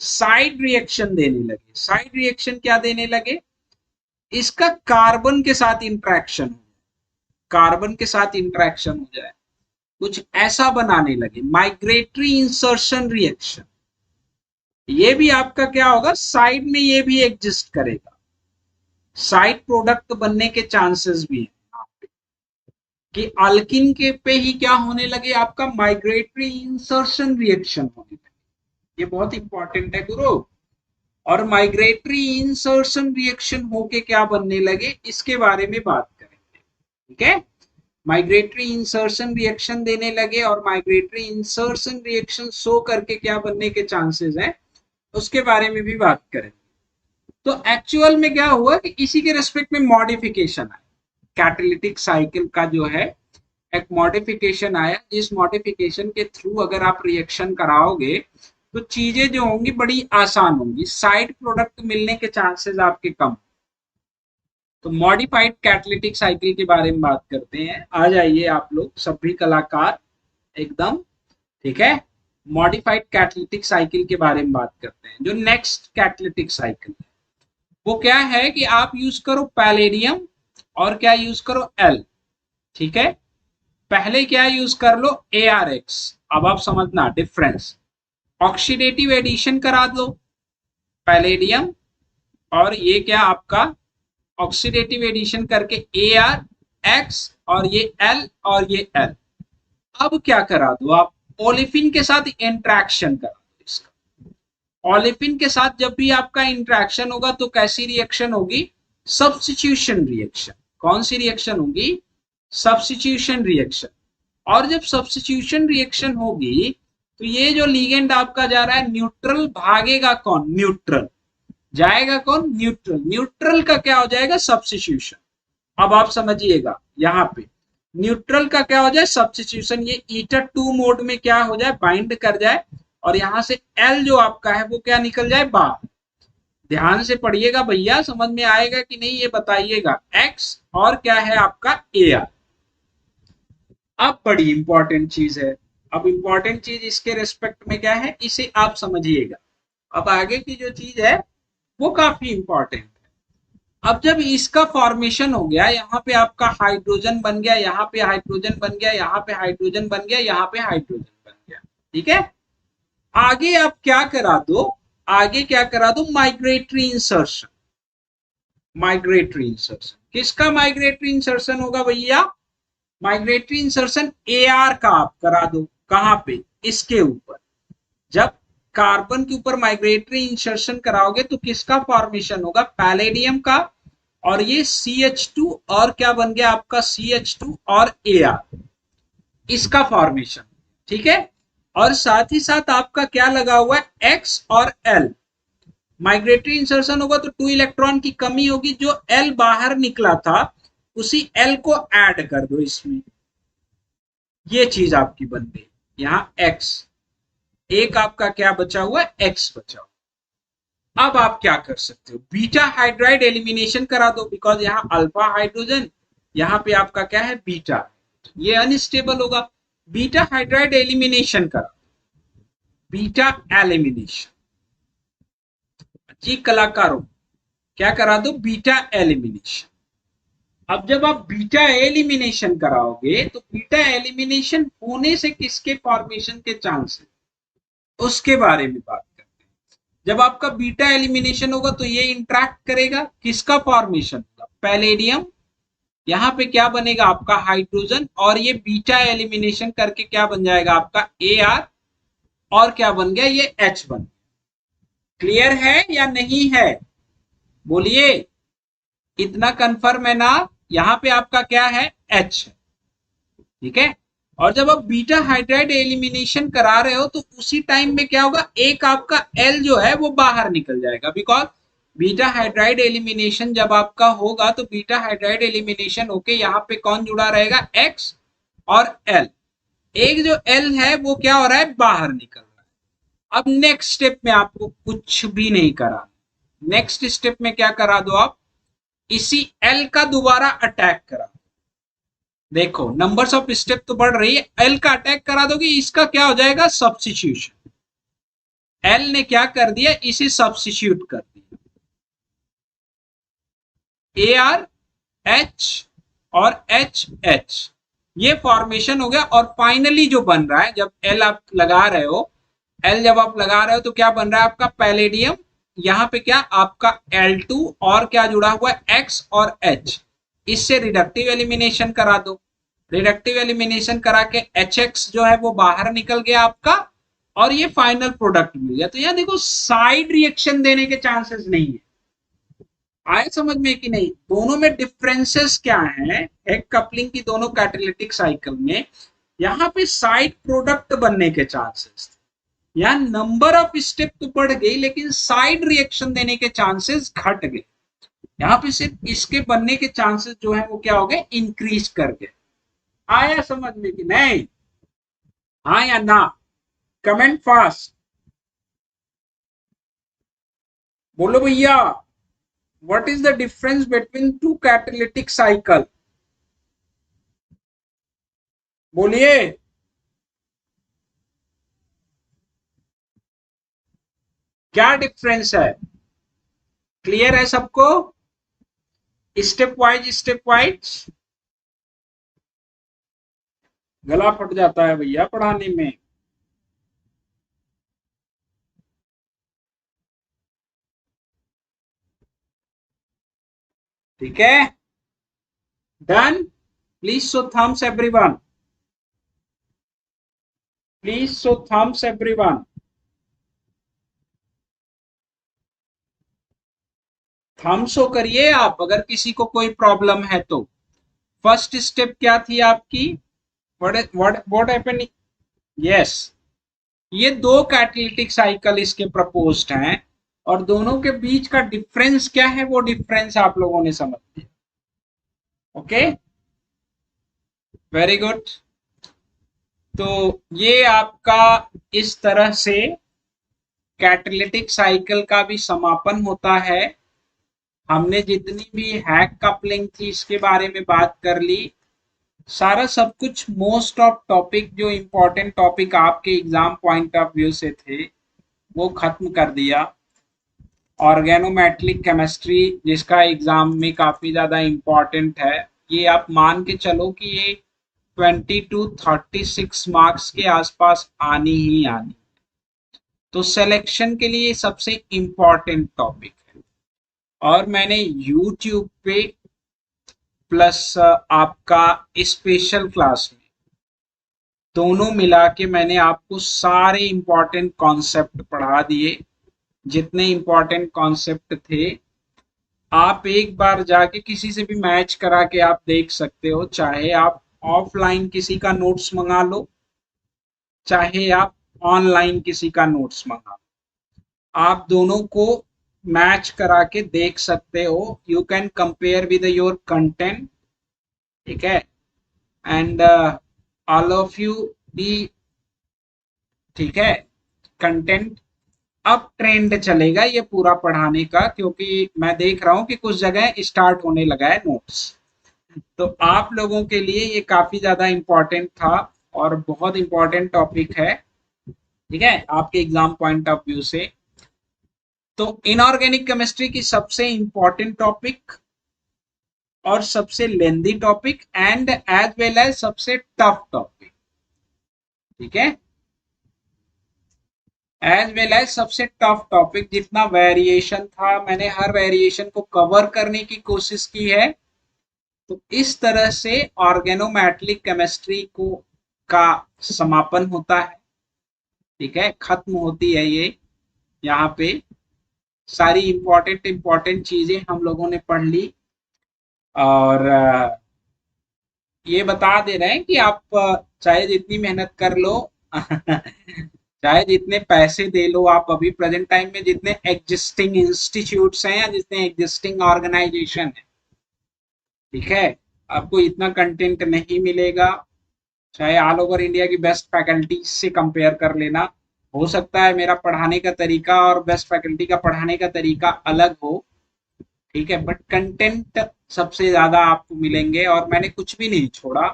साइड रिएक्शन देने लगे। साइड रिएक्शन क्या देने लगे, इसका कार्बन के साथ इंटरेक्शन, कार्बन के साथ इंटरेक्शन हो जाए, कुछ ऐसा बनाने लगे, माइग्रेटरी इंसर्शन रिएक्शन। ये भी आपका क्या होगा, साइड में ये भी एग्जिस्ट करेगा, साइड प्रोडक्ट बनने के चांसेस भी हैं कि अल्किन के पे ही क्या होने लगे, आपका माइग्रेटरी इंसर्शन रिएक्शन होने लगे। ये बहुत इंपॉर्टेंट है गुरु। और माइग्रेटरी इंसर्शन रिएक्शन होके क्या बनने लगे, इसके बारे में बात करेंगे, ठीक है। माइग्रेटरी इंसर्शन रिएक्शन देने लगे, और माइग्रेटरी इंसर्शन रिएक्शन शो करके क्या बनने के चांसेस हैं, उसके बारे में भी बात करेंगे। तो एक्चुअल में क्या हुआ कि इसी के रेस्पेक्ट में मॉडिफिकेशन आया, कैटालिटिक साइकिल का जो है एक मॉडिफिकेशन आया, जिस मॉडिफिकेशन के थ्रू अगर आप रिएक्शन कराओगे तो चीजें जो होंगी बड़ी आसान होंगी, साइड प्रोडक्ट मिलने के चांसेस आपके कम। तो मॉडिफाइड कैटालिटिक साइकिल के बारे में बात करते हैं। आ जाइए आप लोग सभी कलाकार एकदम, ठीक है। मॉडिफाइड कैटालिटिक साइकिल के बारे में बात करते हैं। जो नेक्स्ट कैटालिटिक साइकिल है वो क्या है कि आप यूज करो पैलेडियम और क्या यूज करो एल, ठीक है। पहले क्या यूज कर लो ARX। अब आप समझना डिफरेंस, ऑक्सीडेटिव एडिशन करा दो पैलेडियम और ये क्या आपका ऑक्सीडेटिव एडिशन करके ARX और ये L और ये L। अब क्या करा दो आप ओलेफिन के साथ इंट्रैक्शन करा दो इसका। ओलेफिन के साथ जब भी आपका इंट्रैक्शन होगा तो कैसी रिएक्शन होगी, सब्स्टिट्यूशन रिएक्शन। कौन सी रिएक्शन होगी, सब्स्टिट्यूशन रिएक्शन। और जब सब्स्टिट्यूशन रिएक्शन होगी तो ये जो लिगेंड आपका जा रहा है न्यूट्रल, भागेगा कौन, न्यूट्रल जाएगा कौन, न्यूट्रल। न्यूट्रल का क्या हो जाएगा, सब्स्टिट्यूशन। अब आप समझिएगा यहाँ पे न्यूट्रल का क्या हो जाए, सब्स्टिट्यूशन। ये ईटर 2 मोड में क्या हो जाए, बाइंड कर जाए और यहां से एल जो आपका है वो क्या निकल जाए, बाहर। ध्यान से पढ़िएगा भैया, समझ में आएगा कि नहीं ये बताइएगा। एक्स और क्या है आपका AR। अब बड़ी इंपॉर्टेंट चीज है, अब इंपॉर्टेंट चीज इसके रेस्पेक्ट में क्या है, इसे आप समझिएगा। अब आगे की जो चीज है वो काफी इंपॉर्टेंट है। अब जब इसका फॉर्मेशन हो गया, यहाँ पे आपका हाइड्रोजन बन गया, यहाँ पे हाइड्रोजन बन गया, यहाँ पे हाइड्रोजन बन गया, यहाँ पे हाइड्रोजन बन गया, ठीक है। आगे आप क्या करा दो, आगे क्या करा दो, माइग्रेटरी इंसर्शन। माइग्रेटरी इंसर्शन किसका, माइग्रेटरी इंसर्शन होगा भैया, माइग्रेटरी इंसर्शन AR का आप करा दो। कहां पे, इसके ऊपर। जब कार्बन के ऊपर माइग्रेटरी इंसर्शन कराओगे तो किसका फॉर्मेशन होगा, पैलेडियम का। और ये CH2 और क्या बन गया आपका, CH2 और AR, इसका फॉर्मेशन, ठीक है। और साथ ही साथ आपका क्या लगा हुआ है, X और L। माइग्रेटरी इंसर्शन होगा तो 2 इलेक्ट्रॉन की कमी होगी, जो L बाहर निकला था उसी L को ऐड कर दो इसमें, ये चीज आपकी बन गई। यहां X, एक आपका क्या बचा हुआ है, X बचा हुआ। अब आप क्या कर सकते हो, बीटा हाइड्राइड एलिमिनेशन करा दो, बिकॉज यहाँ अल्फा हाइड्रोजन, यहाँ पे आपका क्या है बीटा, ये अनस्टेबल होगा। बीटा हाइड्राइड एलिमिनेशन करा, बीटा एलिमिनेशन। जी कलाकारों, क्या करा दो, बीटा एलिमिनेशन। अब जब आप बीटा एलिमिनेशन कराओगे तो बीटा एलिमिनेशन होने से किसके फॉर्मेशन के चांसेस, उसके बारे में बात करते हैं। जब आपका बीटा एलिमिनेशन होगा तो ये इंटरेक्ट करेगा, किसका फॉर्मेशन होगा, पैलेडियम। यहाँ पे क्या बनेगा आपका हाइड्रोजन, और ये बीटा एलिमिनेशन करके क्या बन जाएगा आपका AR, और क्या बन गया, ये H बन गया। क्लियर है या नहीं है, बोलिए, इतना कंफर्म है ना। यहाँ पे आपका क्या है, H, ठीक है। और जब आप बीटा हाइड्राइड एलिमिनेशन करा रहे हो तो उसी टाइम में क्या होगा, एक आपका L जो है वो बाहर निकल जाएगा, बिकॉज बीटा हाइड्राइड एलिमिनेशन जब आपका होगा तो बीटा हाइड्राइड एलिमिनेशन होके यहाँ पे कौन जुड़ा रहेगा, X और L। एक जो L है वो क्या हो रहा है, बाहर निकल रहा है। अब नेक्स्ट स्टेप में आपको कुछ भी नहीं करा, नेक्स्ट स्टेप में क्या करा दो आप, इसी L का दोबारा अटैक करा। देखो नंबर्स ऑफ स्टेप तो बढ़ रही है, L का अटैक करा दोगे, इसका क्या हो जाएगा, सब्स्टिट्यूशन। L ने क्या कर दिया, इसे सब्स्टिट्यूट कर दिया, AR H और HH, ये फॉर्मेशन हो गया। और फाइनली जो बन रहा है, जब L आप लगा रहे हो, L जब आप लगा रहे हो तो क्या बन रहा है आपका पैलेडियम, यहाँ पे क्या आपका L2 और क्या जुड़ा हुआ है, X और H। इससे रिडक्टिव एलिमिनेशन करा दो, रिडक्टिव एलिमिनेशन करा के HX जो है वो बाहर निकल गया आपका, और ये फाइनल प्रोडक्ट मिल गया। तो यहाँ देखो साइड रिएक्शन देने के चांसेस नहीं है। आए समझ में कि नहीं, दोनों में डिफरेंसेस क्या है, एक कपलिंग की दोनों कैटालिटिक साइकिल में, यहाँ पे साइड प्रोडक्ट बनने के चांसेस, यहाँ नंबर ऑफ स्टेप तो बढ़ गई लेकिन साइड रिएक्शन देने के चांसेस घट गए। यहाँ पे सिर्फ इसके बनने के चांसेस जो है वो क्या हो गए, इंक्रीज कर गए। आया समझ में कि नहीं, हाँ या ना, कमेंट फास्ट बोलो भैया, what is the difference between two catalytic cycle? बोलिए। क्या डिफरेंस है? क्लियर है सबको? Step wise step wise. गला फट जाता है भैया पढ़ाने में। ठीक है, done. Please show thumbs everyone, please show thumbs everyone. Thumbs show करिए आप अगर किसी को कोई प्रॉब्लम है तो। फर्स्ट स्टेप क्या थी आपकी? What happened? यस, ये दो कैटालिटिक साइकिल इसके प्रपोज्ड हैं और दोनों के बीच का डिफरेंस क्या है वो डिफरेंस आप लोगों ने समझ लिया। Okay, very good. तो ये आपका इस तरह से कैटालिटिक साइकिल का भी समापन होता है। हमने जितनी भी हैक कपलिंग थी इसके बारे में बात कर ली, सारा सब कुछ मोस्ट ऑफ टॉपिक जो इम्पोर्टेंट टॉपिक आपके एग्जाम पॉइंट ऑफ व्यू से थे वो खत्म कर दिया। ऑर्गेनोमेट्रिक केमिस्ट्री जिसका एग्जाम में काफी ज्यादा इम्पोर्टेंट है, ये आप मान के चलो कि ये 20 to 36 मार्क्स के आसपास आनी ही आनी। तो सिलेक्शन के लिए सबसे इम्पोर्टेंट टॉपिक है। और मैंने यूट्यूब पे प्लस आपका स्पेशल क्लास में दोनों मिला के मैंने आपको सारे इंपॉर्टेंट कॉन्सेप्ट पढ़ा दिए। जितने इंपॉर्टेंट कॉन्सेप्ट थे आप एक बार जाके किसी से भी मैच करा के आप देख सकते हो। चाहे आप ऑफलाइन किसी का नोट्स मंगा लो, चाहे आप ऑनलाइन किसी का नोट्स मंगा लो, आप दोनों को मैच करा के देख सकते हो। You can compare with your content. ठीक है, and all of you be, ठीक है, कंटेंट। अब ट्रेंड चलेगा ये पूरा पढ़ाने का, क्योंकि मैं देख रहा हूँ कि कुछ जगह स्टार्ट होने लगा है नोट्स। तो आप लोगों के लिए ये काफी ज्यादा इम्पोर्टेंट था और बहुत इम्पोर्टेंट टॉपिक है। ठीक है, आपके एग्जाम पॉइंट ऑफ व्यू से। तो इनऑर्गेनिक केमिस्ट्री की सबसे इम्पोर्टेंट टॉपिक और सबसे lengthy topic and as well as सबसे टफ टॉपिक। ठीक है, एज वेल एज सबसे टफ टॉपिक। जितना वेरिएशन था मैंने हर वेरिएशन को कवर करने की कोशिश की है। तो इस तरह से ऑर्गेनोमेट्रिक केमिस्ट्री को का समापन होता है। ठीक है, खत्म होती है ये। यहाँ पे सारी इंपॉर्टेंट इंपॉर्टेंट चीजें हम लोगों ने पढ़ ली। और ये बता दे रहे हैं कि आप चाहे जितनी मेहनत कर लो चाहे जितने पैसे दे लो, आप अभी प्रेजेंट टाइम में जितने एग्जिस्टिंग इंस्टीट्यूट्स हैं या जितने एग्जिस्टिंग ऑर्गेनाइजेशन है, ठीक है, आपको इतना कंटेंट नहीं मिलेगा। चाहे ऑल ओवर इंडिया की बेस्ट फैकल्टी से कंपेयर कर लेना। हो सकता है मेरा पढ़ाने का तरीका और बेस्ट फैकल्टी का पढ़ाने का तरीका अलग हो, ठीक है, बट कंटेंट सबसे ज्यादा आपको मिलेंगे। और मैंने कुछ भी नहीं छोड़ा,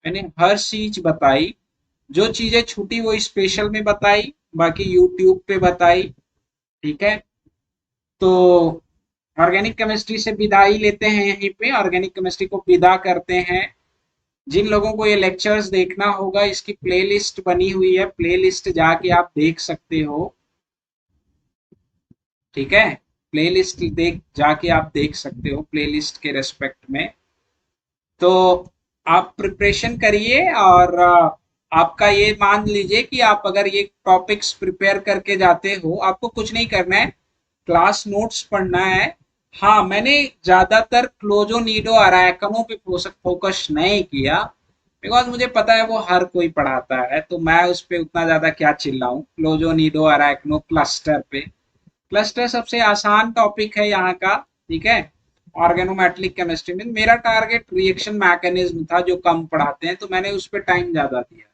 मैंने हर चीज बताई। जो चीजें छूटी वो स्पेशल में बताई, बाकी यूट्यूब पे बताई। ठीक है, तो ऑर्गेनिक केमिस्ट्री से विदाई लेते हैं, यहीं पे ऑर्गेनिक केमिस्ट्री को विदा करते हैं। जिन लोगों को ये लेक्चर्स देखना होगा, इसकी प्लेलिस्ट बनी हुई है, प्लेलिस्ट जाके आप देख सकते हो। ठीक है, प्लेलिस्ट देख जाके आप देख सकते हो प्लेलिस्ट के रेस्पेक्ट में। तो आप प्रिपरेशन करिए और आपका ये मान लीजिए कि आप अगर ये टॉपिक्स प्रिपेयर करके जाते हो, आपको कुछ नहीं करना है, क्लास नोट्स पढ़ना है। हाँ, मैंने ज्यादातर क्लोजोनिडो अराकनो पे फोकस नहीं किया, बिकॉज मुझे पता है वो हर कोई पढ़ाता है, तो मैं उस पर उतना ज्यादा क्या चिल्लाऊं। क्लोजोनिडो अराकनो क्लस्टर पे, क्लस्टर सबसे आसान टॉपिक है यहाँ का। ठीक है, ऑर्गेनोमेट्रिक केमिस्ट्री में मेरा टारगेट रिएक्शन मैकेनिज्म था जो कम पढ़ाते हैं, तो मैंने उस पर टाइम ज्यादा दिया।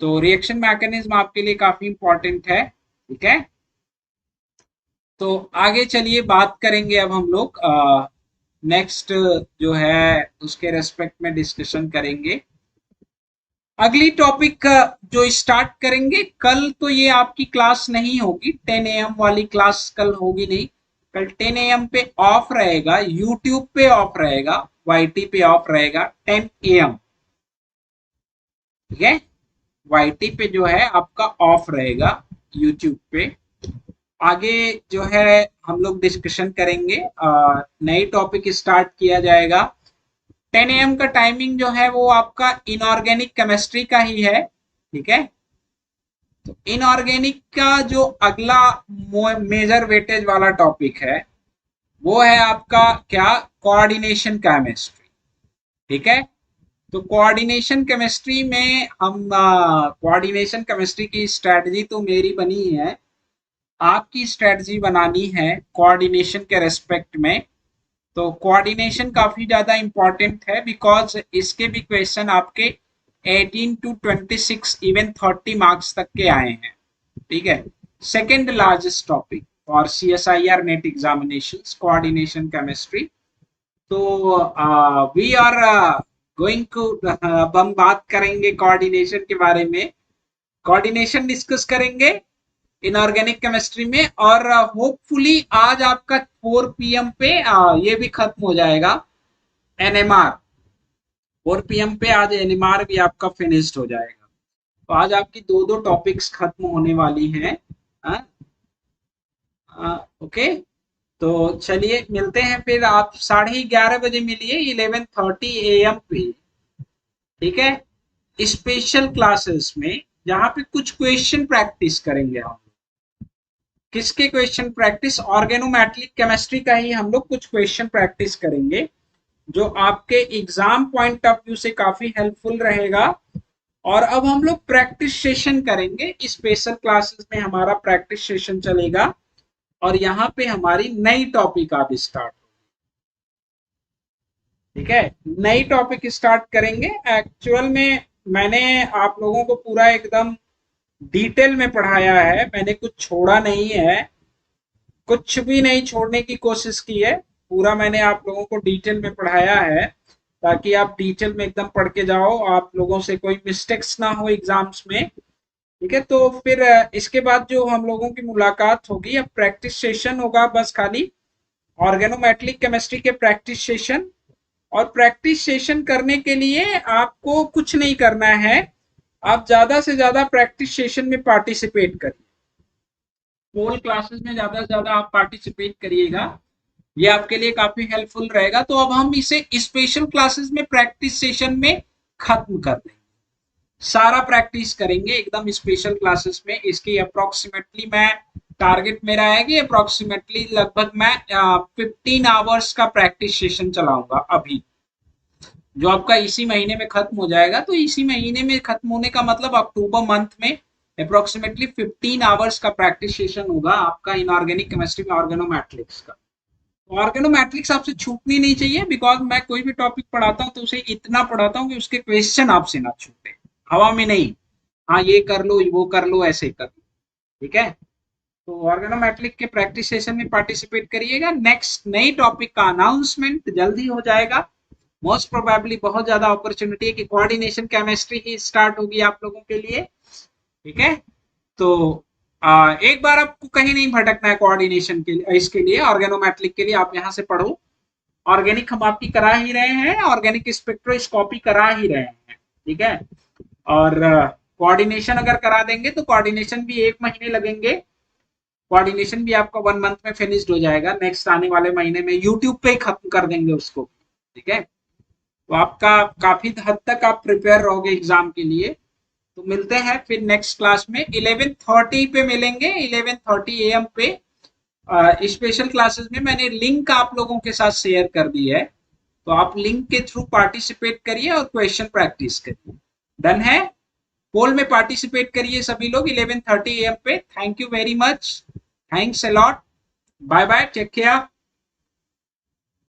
तो रिएक्शन मैकेनिज्म आपके लिए काफी इंपॉर्टेंट है। ठीक है, तो आगे चलिए बात करेंगे अब हम लोग नेक्स्ट जो है उसके रेस्पेक्ट में डिस्कशन करेंगे। अगली टॉपिक जो स्टार्ट करेंगे कल, तो ये आपकी क्लास नहीं होगी, 10 AM वाली क्लास कल होगी नहीं। कल 10 AM पे ऑफ रहेगा, यूट्यूब पे ऑफ रहेगा, वाईटी पे ऑफ रहेगा 10 AM। ठीक है, वाईटी पे जो है आपका ऑफ रहेगा, यूट्यूब पे। आगे जो है हम लोग डिस्कशन करेंगे, नई टॉपिक स्टार्ट किया जाएगा। 10 AM का टाइमिंग जो है वो आपका इनऑर्गेनिक केमिस्ट्री का ही है। ठीक है, तो इनऑर्गेनिक का जो अगला मेजर वेटेज वाला टॉपिक है वो है आपका क्या, कोऑर्डिनेशन केमिस्ट्री। ठीक है, तो कोऑर्डिनेशन केमिस्ट्री में हम कोऑर्डिनेशन केमिस्ट्री की स्ट्रेटजी तो मेरी बनी है, आपकी स्ट्रेटजी बनानी है कोऑर्डिनेशन के रेस्पेक्ट में। तो कोऑर्डिनेशन काफी ज्यादा इंपॉर्टेंट है, बिकॉज इसके भी क्वेश्चन आपके 18 to 26 इवन 30 मार्क्स तक के आए हैं। ठीक है, second largest topic for CSIR net examinations, coordination chemistry. तो वी आर गोइंग टू, अब हम बात करेंगे कोऑर्डिनेशन के बारे में, कोऑर्डिनेशन डिस्कस करेंगे इनऑर्गेनिक केमिस्ट्री में। और होपफुली आज आपका 4 PM पे ये भी खत्म हो जाएगा, NMR। 4 PM पे आज NMR भी आपका फिनिश्ड हो जाएगा। तो आज आपकी दो दो टॉपिक्स खत्म होने वाली हैं। ओके, तो चलिए मिलते हैं फिर, आप 11:30 बजे मिलिए 11:30 AM पे। ठीक है, स्पेशल क्लासेस में जहाँ पे कुछ क्वेश्चन प्रैक्टिस करेंगे हम। किसके क्वेश्चन प्रैक्टिस, ऑर्गेनोमेट्रिक केमिस्ट्री का ही हम लोग कुछ क्वेश्चन प्रैक्टिस करेंगे, जो आपके एग्जाम पॉइंट ऑफ व्यू से काफी हेल्पफुल रहेगा। और अब हम लोग प्रैक्टिस सेशन करेंगे, स्पेशल क्लासेस में हमारा प्रैक्टिस सेशन चलेगा और यहाँ पे हमारी नई टॉपिक आप स्टार्ट। ठीक है, नई टॉपिक स्टार्ट करेंगे। एक्चुअल में मैंने आप लोगों को पूरा एकदम डिटेल में पढ़ाया है, मैंने कुछ छोड़ा नहीं है, कुछ भी नहीं छोड़ने की कोशिश की है। पूरा मैंने आप लोगों को डिटेल में पढ़ाया है, ताकि आप डिटेल में एकदम पढ़ के जाओ, आप लोगों से कोई मिस्टेक्स ना हो एग्जाम्स में। ठीक है, तो फिर इसके बाद जो हम लोगों की मुलाकात होगी, अब प्रैक्टिस सेशन होगा बस खाली, ऑर्गेनोमेट्रिक केमिस्ट्री के प्रैक्टिस सेशन। और प्रैक्टिस सेशन करने के लिए आपको कुछ नहीं करना है, आप ज्यादा से ज्यादा प्रैक्टिस सेशन में पार्टिसिपेट करिए, पोल क्लासेस में ज्यादा से ज्यादा आप पार्टिसिपेट करिएगा, ये आपके लिए काफी हेल्पफुल रहेगा। तो अब हम इसे स्पेशल क्लासेस में प्रैक्टिस सेशन में खत्म कर देंगे, सारा प्रैक्टिस करेंगे एकदम स्पेशल क्लासेस में। इसकी अप्रोक्सीमेटली मैं, टारगेट मेरा है कि अप्रोक्सीमेटली लगभग मैं 15 आवर्स का प्रैक्टिस सेशन चलाऊंगा अभी, जो आपका इसी महीने में खत्म हो जाएगा। तो इसी महीने में खत्म होने का मतलब अक्टूबर मंथ में अप्रोक्सीमेटली 15 आवर्स का प्रैक्टिस सेशन होगा आपका इनऑर्गेनिक केमिस्ट्री में, ऑर्गेनोमैट्रिक्स का। ऑर्गेनोमैट्रिक्स आपसे छूटनी नहीं चाहिए, बिकॉज मैं कोई भी टॉपिक पढ़ाता हूँ तो उसे इतना पढ़ाता हूँ कि उसके क्वेश्चन आपसे ना छूटे, हवा में नहीं, हाँ ये कर लो वो कर लो ऐसे कर लो। ठीक है, तो ऑर्गेनोमेट्रिक के प्रैक्टिस सेशन में पार्टिसिपेट करिएगा। नेक्स्ट नई टॉपिक का अनाउंसमेंट जल्दी हो जाएगा, मोस्ट प्रोबेबली बहुत ज्यादा अपॉर्चुनिटी है कि कोऑर्डिनेशन केमिस्ट्री ही स्टार्ट होगी आप लोगों के लिए। ठीक है, तो एक बार आपको कहीं नहीं भटकना है कोऑर्डिनेशन के लिए, इसके लिए ऑर्गेनोमेट्रिक के लिए आप यहाँ से पढ़ो। ऑर्गेनिक हम आपकी करा ही रहे हैं, ऑर्गेनिक स्पेक्ट्रोस्कोपी करा ही रहे हैं। ठीक है, और कोऑर्डिनेशन अगर करा देंगे तो कोऑर्डिनेशन भी 1 महीने लगेंगे, कोऑर्डिनेशन भी आपका 1 मंथ में फिनिश्ड हो जाएगा, नेक्स्ट आने वाले महीने में यूट्यूब पे ही खत्म कर देंगे उसको। ठीक है, तो आपका काफी हद तक आप प्रिपेयर रहोगे एग्जाम के लिए। तो मिलते हैं फिर नेक्स्ट क्लास में, 11:30 पे मिलेंगे, 11:30 AM पे। स्पेशल क्लासेस में मैंने लिंक आप लोगों के साथ शेयर कर दी है, तो आप लिंक के थ्रू पार्टिसिपेट करिए और क्वेश्चन प्रैक्टिस करिए। डन है, पोल में पार्टिसिपेट करिए सभी लोग 11:30 AM पे। Thank you very much, thanks a lot, bye bye, take care.